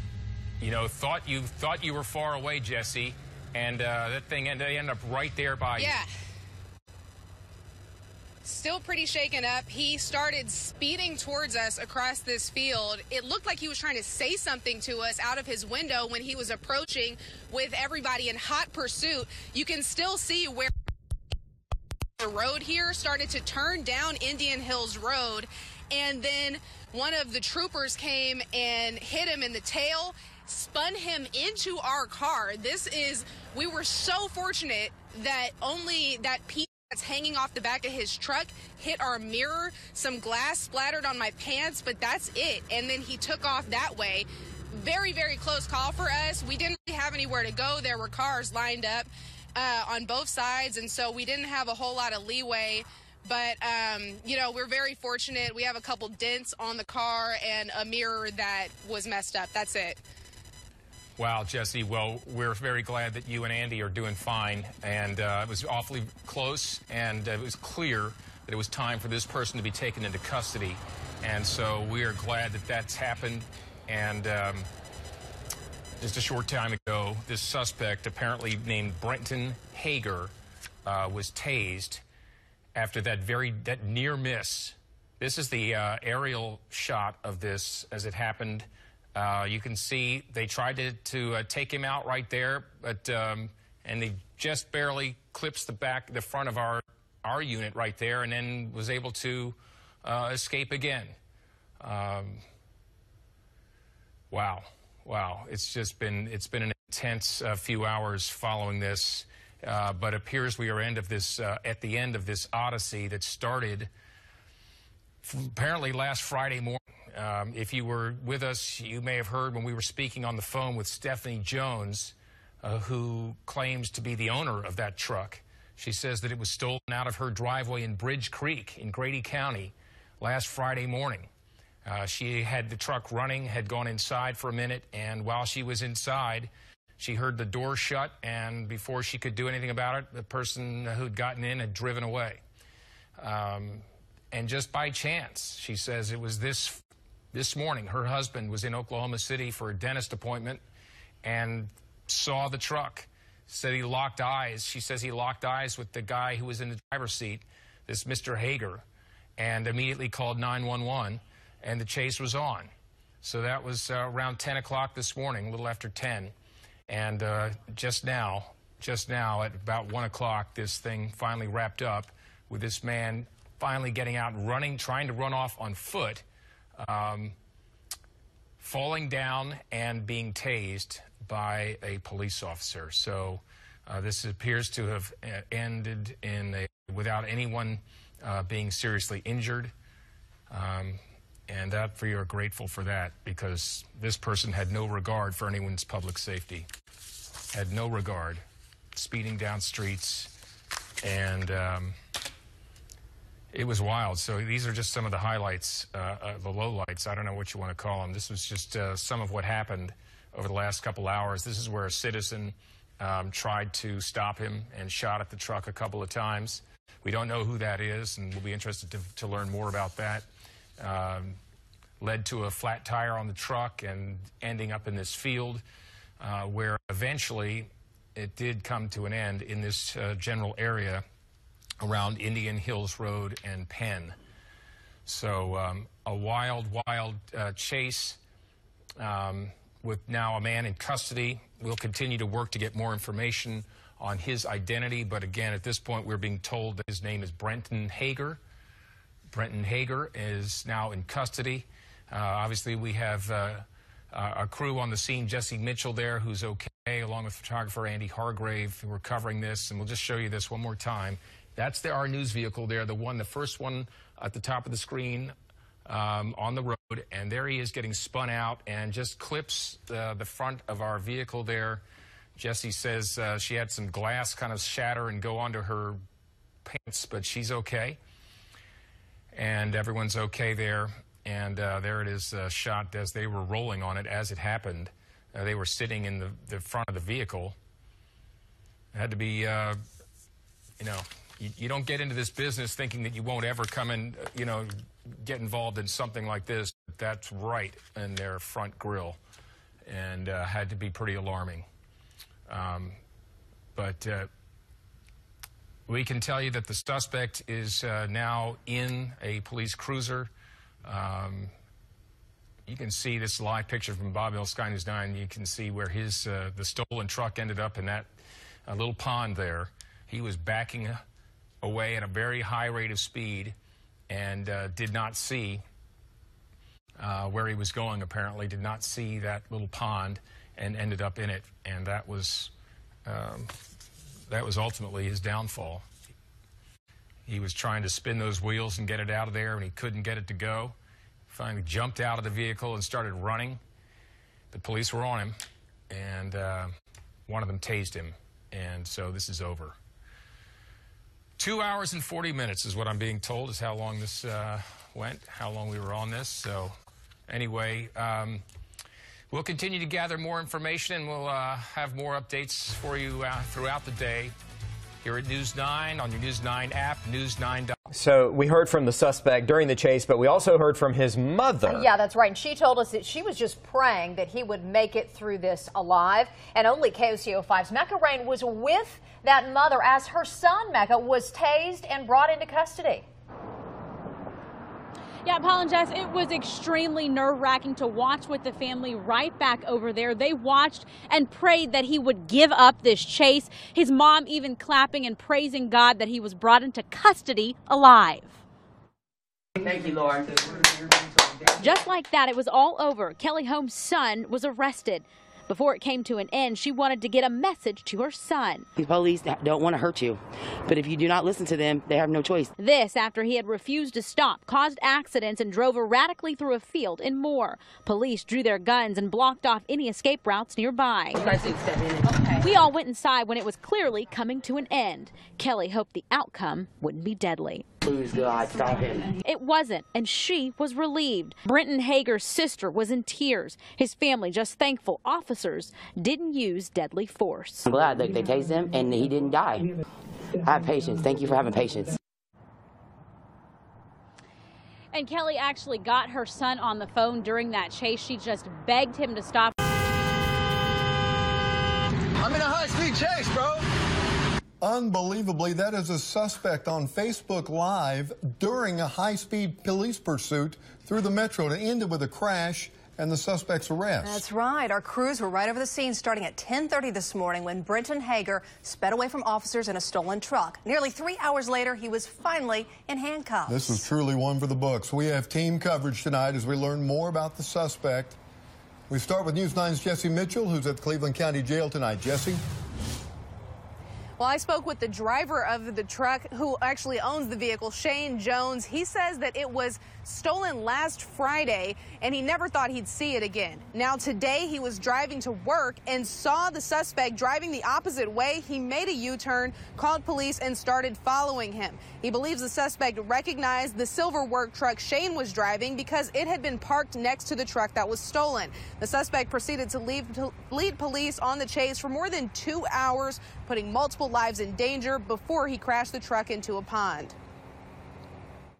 thought you were far away, Jessie, and that thing ended up right there by you. Yeah. Still pretty shaken up. He started speeding towards us across this field. It looked like he was trying to say something to us out of his window when he was approaching with everybody in hot pursuit. You can still see where the road here started to turn down Indian Hills Road, and then one of the troopers came and hit him in the tail, spun him into our car. We were so fortunate that only that piece that's hanging off the back of his truck hit our mirror. Some glass splattered on my pants, but that's it. And then he took off that way. Very, very close call for us. We didn't really have anywhere to go. There were cars lined up on both sides, and so we didn't have a whole lot of leeway. But, we're very fortunate. We have a couple dents on the car and a mirror that was messed up. That's it. Wow, Jessie, well, we're very glad that you and Andy are doing fine, and it was awfully close, and it was clear that it was time for this person to be taken into custody, and so we are glad that that's happened. And just a short time ago, this suspect, apparently named Brenton Hager, was tased after that near miss. This is the aerial shot of this as it happened. You can see they tried to take him out right there, but and he just barely clips the front of our unit right there, and then was able to escape again. Wow! It's been an intense few hours following this, but appears we are at the end of this odyssey that started apparently last Friday morning. If you were with us, you may have heard when we were speaking on the phone with Stephanie Jones, who claims to be the owner of that truck. She says that it was stolen out of her driveway in Bridge Creek in Grady County last Friday morning. She had the truck running, had gone inside for a minute, and while she was inside, she heard the door shut, and before she could do anything about it, the person who'd gotten in had driven away. And just by chance, she says it was this morning, her husband was in Oklahoma City for a dentist appointment and saw the truck. Said he locked eyes. She says he locked eyes with the guy who was in the driver's seat, this Mr. Hager, and immediately called 911, and the chase was on. So that was around 10 o'clock this morning, a little after 10. And just now at about 1 o'clock, this thing finally wrapped up with this man finally getting out and running, trying to run off on foot, falling down and being tased by a police officer. So this appears to have ended without anyone being seriously injured. And that we are grateful for that, because this person had no regard for anyone's public safety, had no regard, speeding down streets, and it was wild. So these are just some of the highlights, the lowlights. I don't know what you want to call them. This was just some of what happened over the last couple hours. This is where a citizen tried to stop him and shot at the truck a couple of times. We don't know who that is, and we'll be interested to learn more about that. Led to a flat tire on the truck and ending up in this field, where eventually it did come to an end in this general area around Indian Hills Road and Penn. So a wild chase with now a man in custody. We'll continue to work to get more information on his identity, but again, at this point, we're being told that his name is Brenton Hager. Brenton Hager is now in custody. Obviously, we have a crew on the scene, Jessie Mitchell there, who's okay, along with photographer Andy Hargrave, who are covering this. And we'll just show you this one more time. That's our news vehicle there, the first one at the top of the screen, on the road, and there he is getting spun out and just clips the front of our vehicle there. Jesse says she had some glass kind of shatter and go onto her pants, but she's okay. And everyone's okay there. And there it is shot as they were rolling on it as it happened. They were sitting in the front of the vehicle. It had to be, you know, you don't get into this business thinking that you won't ever come in, you know, get involved in something like this. That's right in their front grill, and had to be pretty alarming. But we can tell you that the suspect is now in a police cruiser. You can see this live picture from Bob Hill Sky News 9. You can see where his the stolen truck ended up in that little pond there. He was backing away at a very high rate of speed and did not see where he was going, apparently, did not see that little pond and ended up in it. And that was ultimately his downfall. He was trying to spin those wheels and get it out of there, and he couldn't get it to go. Finally jumped out of the vehicle and started running. The police were on him, and one of them tased him. And so this is over. 2 hours and 40 minutes is what I'm being told is how long this went, how long we were on this. So anyway, we'll continue to gather more information, and we'll have more updates for you throughout the day here at News 9, on your News 9 app, News9. So we heard from the suspect during the chase, but we also heard from his mother. Yeah, that's right. And she told us that she was just praying that he would make it through this alive. And only KOCO5's Mecca Rain was with that mother as her son, Mecca, was tased and brought into custody. Yeah, Paul and Jess, it was extremely nerve-wracking to watch with the family right back over there. They watched and prayed that he would give up this chase. His mom even clapping and praising God that he was brought into custody alive. Thank you, Lord. Just like that, it was all over. Kelly Holmes' son was arrested. Before it came to an end, she wanted to get a message to her son. The police don't want to hurt you, but if you do not listen to them, they have no choice. This after he had refused to stop, caused accidents, and drove erratically through a field and more. Police drew their guns and blocked off any escape routes nearby. Okay. We all went inside when it was clearly coming to an end. Kelly hoped the outcome wouldn't be deadly. Please, God, stop him. It wasn't, and she was relieved. Brenton Hager's sister was in tears. His family just thankful officers didn't use deadly force. I'm glad they tased him and he didn't die. Have patience. Thank you for having patience. And Kelly actually got her son on the phone during that chase. She just begged him to stop. I'm in a high-speed chase, bro. Unbelievably, that is a suspect on Facebook Live during a high-speed police pursuit through the metro to end it with a crash and the suspect's arrest. That's right. Our crews were right over the scene starting at 10:30 this morning when Brenton Hager sped away from officers in a stolen truck. Nearly 3 hours later, he was finally in handcuffs. This was truly one for the books. We have team coverage tonight as we learn more about the suspect. We start with News 9's Jesse Mitchell, who's at the Cleveland County Jail tonight. Jesse? Well, I spoke with the driver of the truck who actually owns the vehicle, Shane Jones. He says that it was stolen last Friday and he never thought he'd see it again. Now today he was driving to work and saw the suspect driving the opposite way. He made a U-turn, called police and started following him. He believes the suspect recognized the silver work truck Shane was driving because it had been parked next to the truck that was stolen. The suspect proceeded to lead police on the chase for more than 2 hours, putting multiple lives in danger before he crashed the truck into a pond.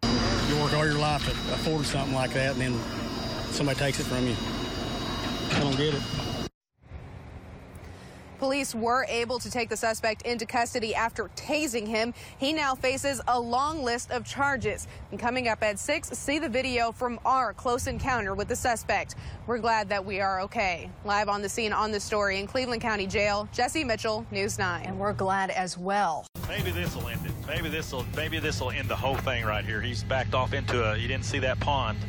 You work all your life to afford something like that, and then somebody takes it from you. I don't get it. Police were able to take the suspect into custody after tasing him. He now faces a long list of charges. And coming up at 6, see the video from our close encounter with the suspect. We're glad that we are okay. Live on the scene on the story in Cleveland County Jail, Jesse Mitchell, News 9. And we're glad as well. Maybe this will end it. Maybe this will end the whole thing right here. He's backed off into he didn't see that pond.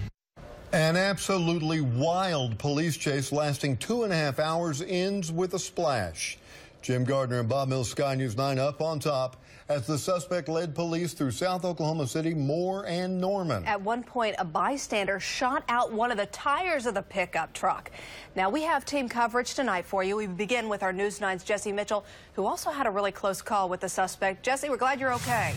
An absolutely wild police chase lasting 2.5 hours ends with a splash. Jim Gardner and Bob Mills, Sky News 9 up on top as the suspect led police through South Oklahoma City, Moore, and Norman. At one point, a bystander shot out one of the tires of the pickup truck. Now, we have team coverage tonight for you. We begin with our News 9's Jesse Mitchell, who also had a really close call with the suspect. Jesse, we're glad you're okay.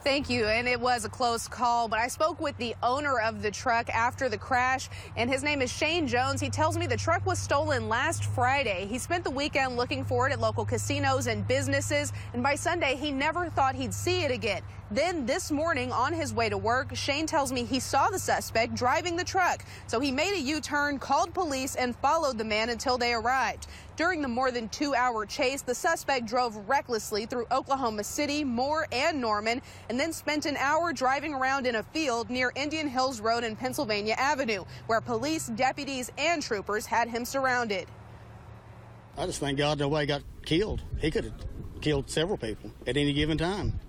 Thank you, and it was a close call, but I spoke with the owner of the truck after the crash, and his name is Shane Jones. He tells me the truck was stolen last Friday. He spent the weekend looking for it at local casinos and businesses, and by Sunday, he never thought he'd see it again. Then this morning, on his way to work, Shane tells me he saw the suspect driving the truck. So he made a U-turn, called police, and followed the man until they arrived. During the more than 2-hour chase, the suspect drove recklessly through Oklahoma City, Moore, and Norman, and then spent an hour driving around in a field near Indian Hills Road and Pennsylvania Avenue, where police, deputies, and troopers had him surrounded. I just thank God the way he got killed. He could have killed several people at any given time.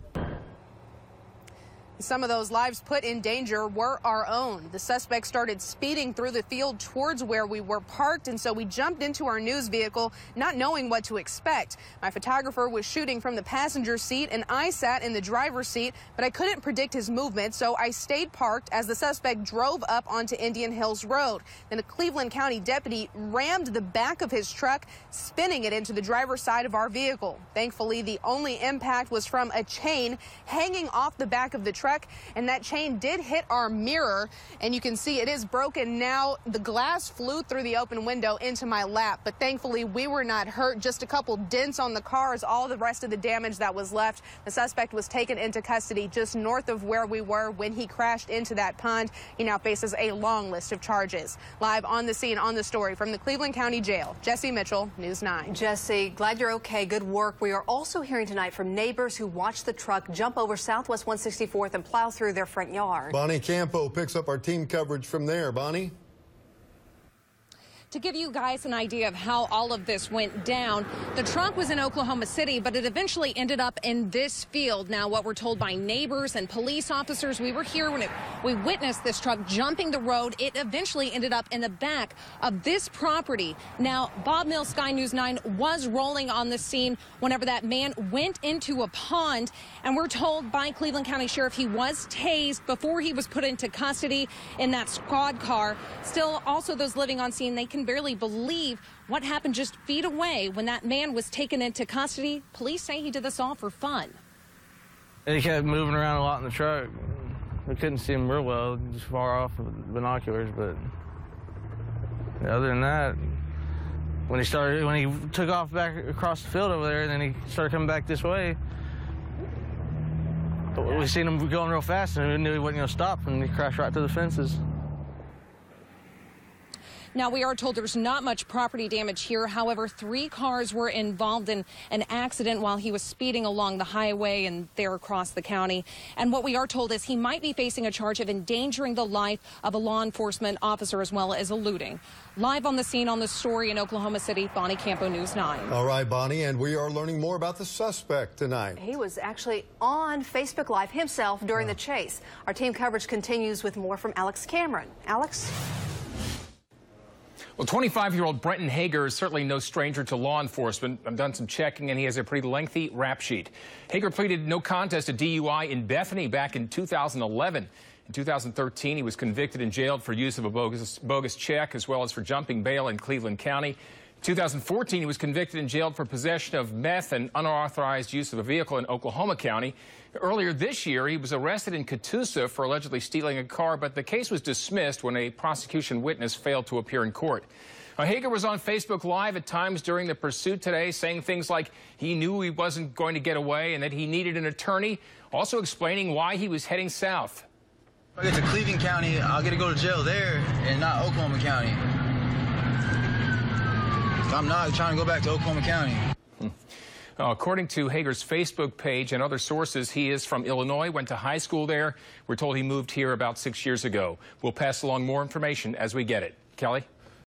Some of those lives put in danger were our own. The suspect started speeding through the field towards where we were parked, and so we jumped into our news vehicle, not knowing what to expect. My photographer was shooting from the passenger seat, and I sat in the driver's seat, but I couldn't predict his movement, so I stayed parked as the suspect drove up onto Indian Hills Road. Then a Cleveland County deputy rammed the back of his truck, spinning it into the driver's side of our vehicle. Thankfully, the only impact was from a chain hanging off the back of the truck, and that chain did hit our mirror, and you can see it is broken now. The glass flew through the open window into my lap, but thankfully we were not hurt. Just a couple dents on the car is all the rest of the damage that was left. The suspect was taken into custody just north of where we were when he crashed into that pond. He now faces a long list of charges. Live on the scene on the story from the Cleveland County Jail, Jesse Mitchell, News 9. Jesse, glad you're okay. Good work. We are also hearing tonight from neighbors who watched the truck jump over Southwest 164th and plow through their front yard. Bonnie Campo picks up our team coverage from there. Bonnie? To give you guys an idea of how all of this went down, the truck was in Oklahoma City, but it eventually ended up in this field. Now, what we're told by neighbors and police officers, we were here when we witnessed this truck jumping the road. It eventually ended up in the back of this property. Now, Bob Mills, Sky News 9, was rolling on the scene whenever that man went into a pond, and we're told by Cleveland County Sheriff he was tased before he was put into custody in that squad car. Still, also those living on scene, they can barely believe what happened just feet away when that man was taken into custody. Police say he did this all for fun. He kept moving around a lot in the truck. We couldn't see him real well, just far off with binoculars, but other than that, when he took off back across the field over there, and then he started coming back this way, we seen him going real fast, and we knew he wasn't going to stop, and he crashed right through the fences. Now, we are told there's not much property damage here. However, 3 cars were involved in an accident while he was speeding along the highway and there across the county. And what we are told is he might be facing a charge of endangering the life of a law enforcement officer as well as eluding. Live on the scene on the story in Oklahoma City, Bonnie Campo, News 9. All right, Bonnie, and we are learning more about the suspect tonight. He was actually on Facebook Live himself during the chase. Our team coverage continues with more from Alex Cameron. Alex? Well, 25-year-old Brenton Hager is certainly no stranger to law enforcement. I've done some checking, and he has a pretty lengthy rap sheet. Hager pleaded no contest to DUI in Bethany back in 2011. In 2013, he was convicted and jailed for use of a bogus check, as well as for jumping bail in Cleveland County. In 2014, he was convicted and jailed for possession of meth and unauthorized use of a vehicle in Oklahoma County. Earlier this year, he was arrested in Catoosa for allegedly stealing a car, but the case was dismissed when a prosecution witness failed to appear in court. Hager was on Facebook Live at times during the pursuit today, saying things like he knew he wasn't going to get away and that he needed an attorney, also explaining why he was heading south. If I get to Cleveland County, I'll get to go to jail there and not Oklahoma County. I'm not trying to go back to Oklahoma County. According to Hager's Facebook page and other sources, he is from Illinois, went to high school there. We're told he moved here about 6 years ago. We'll pass along more information as we get it. Kelly?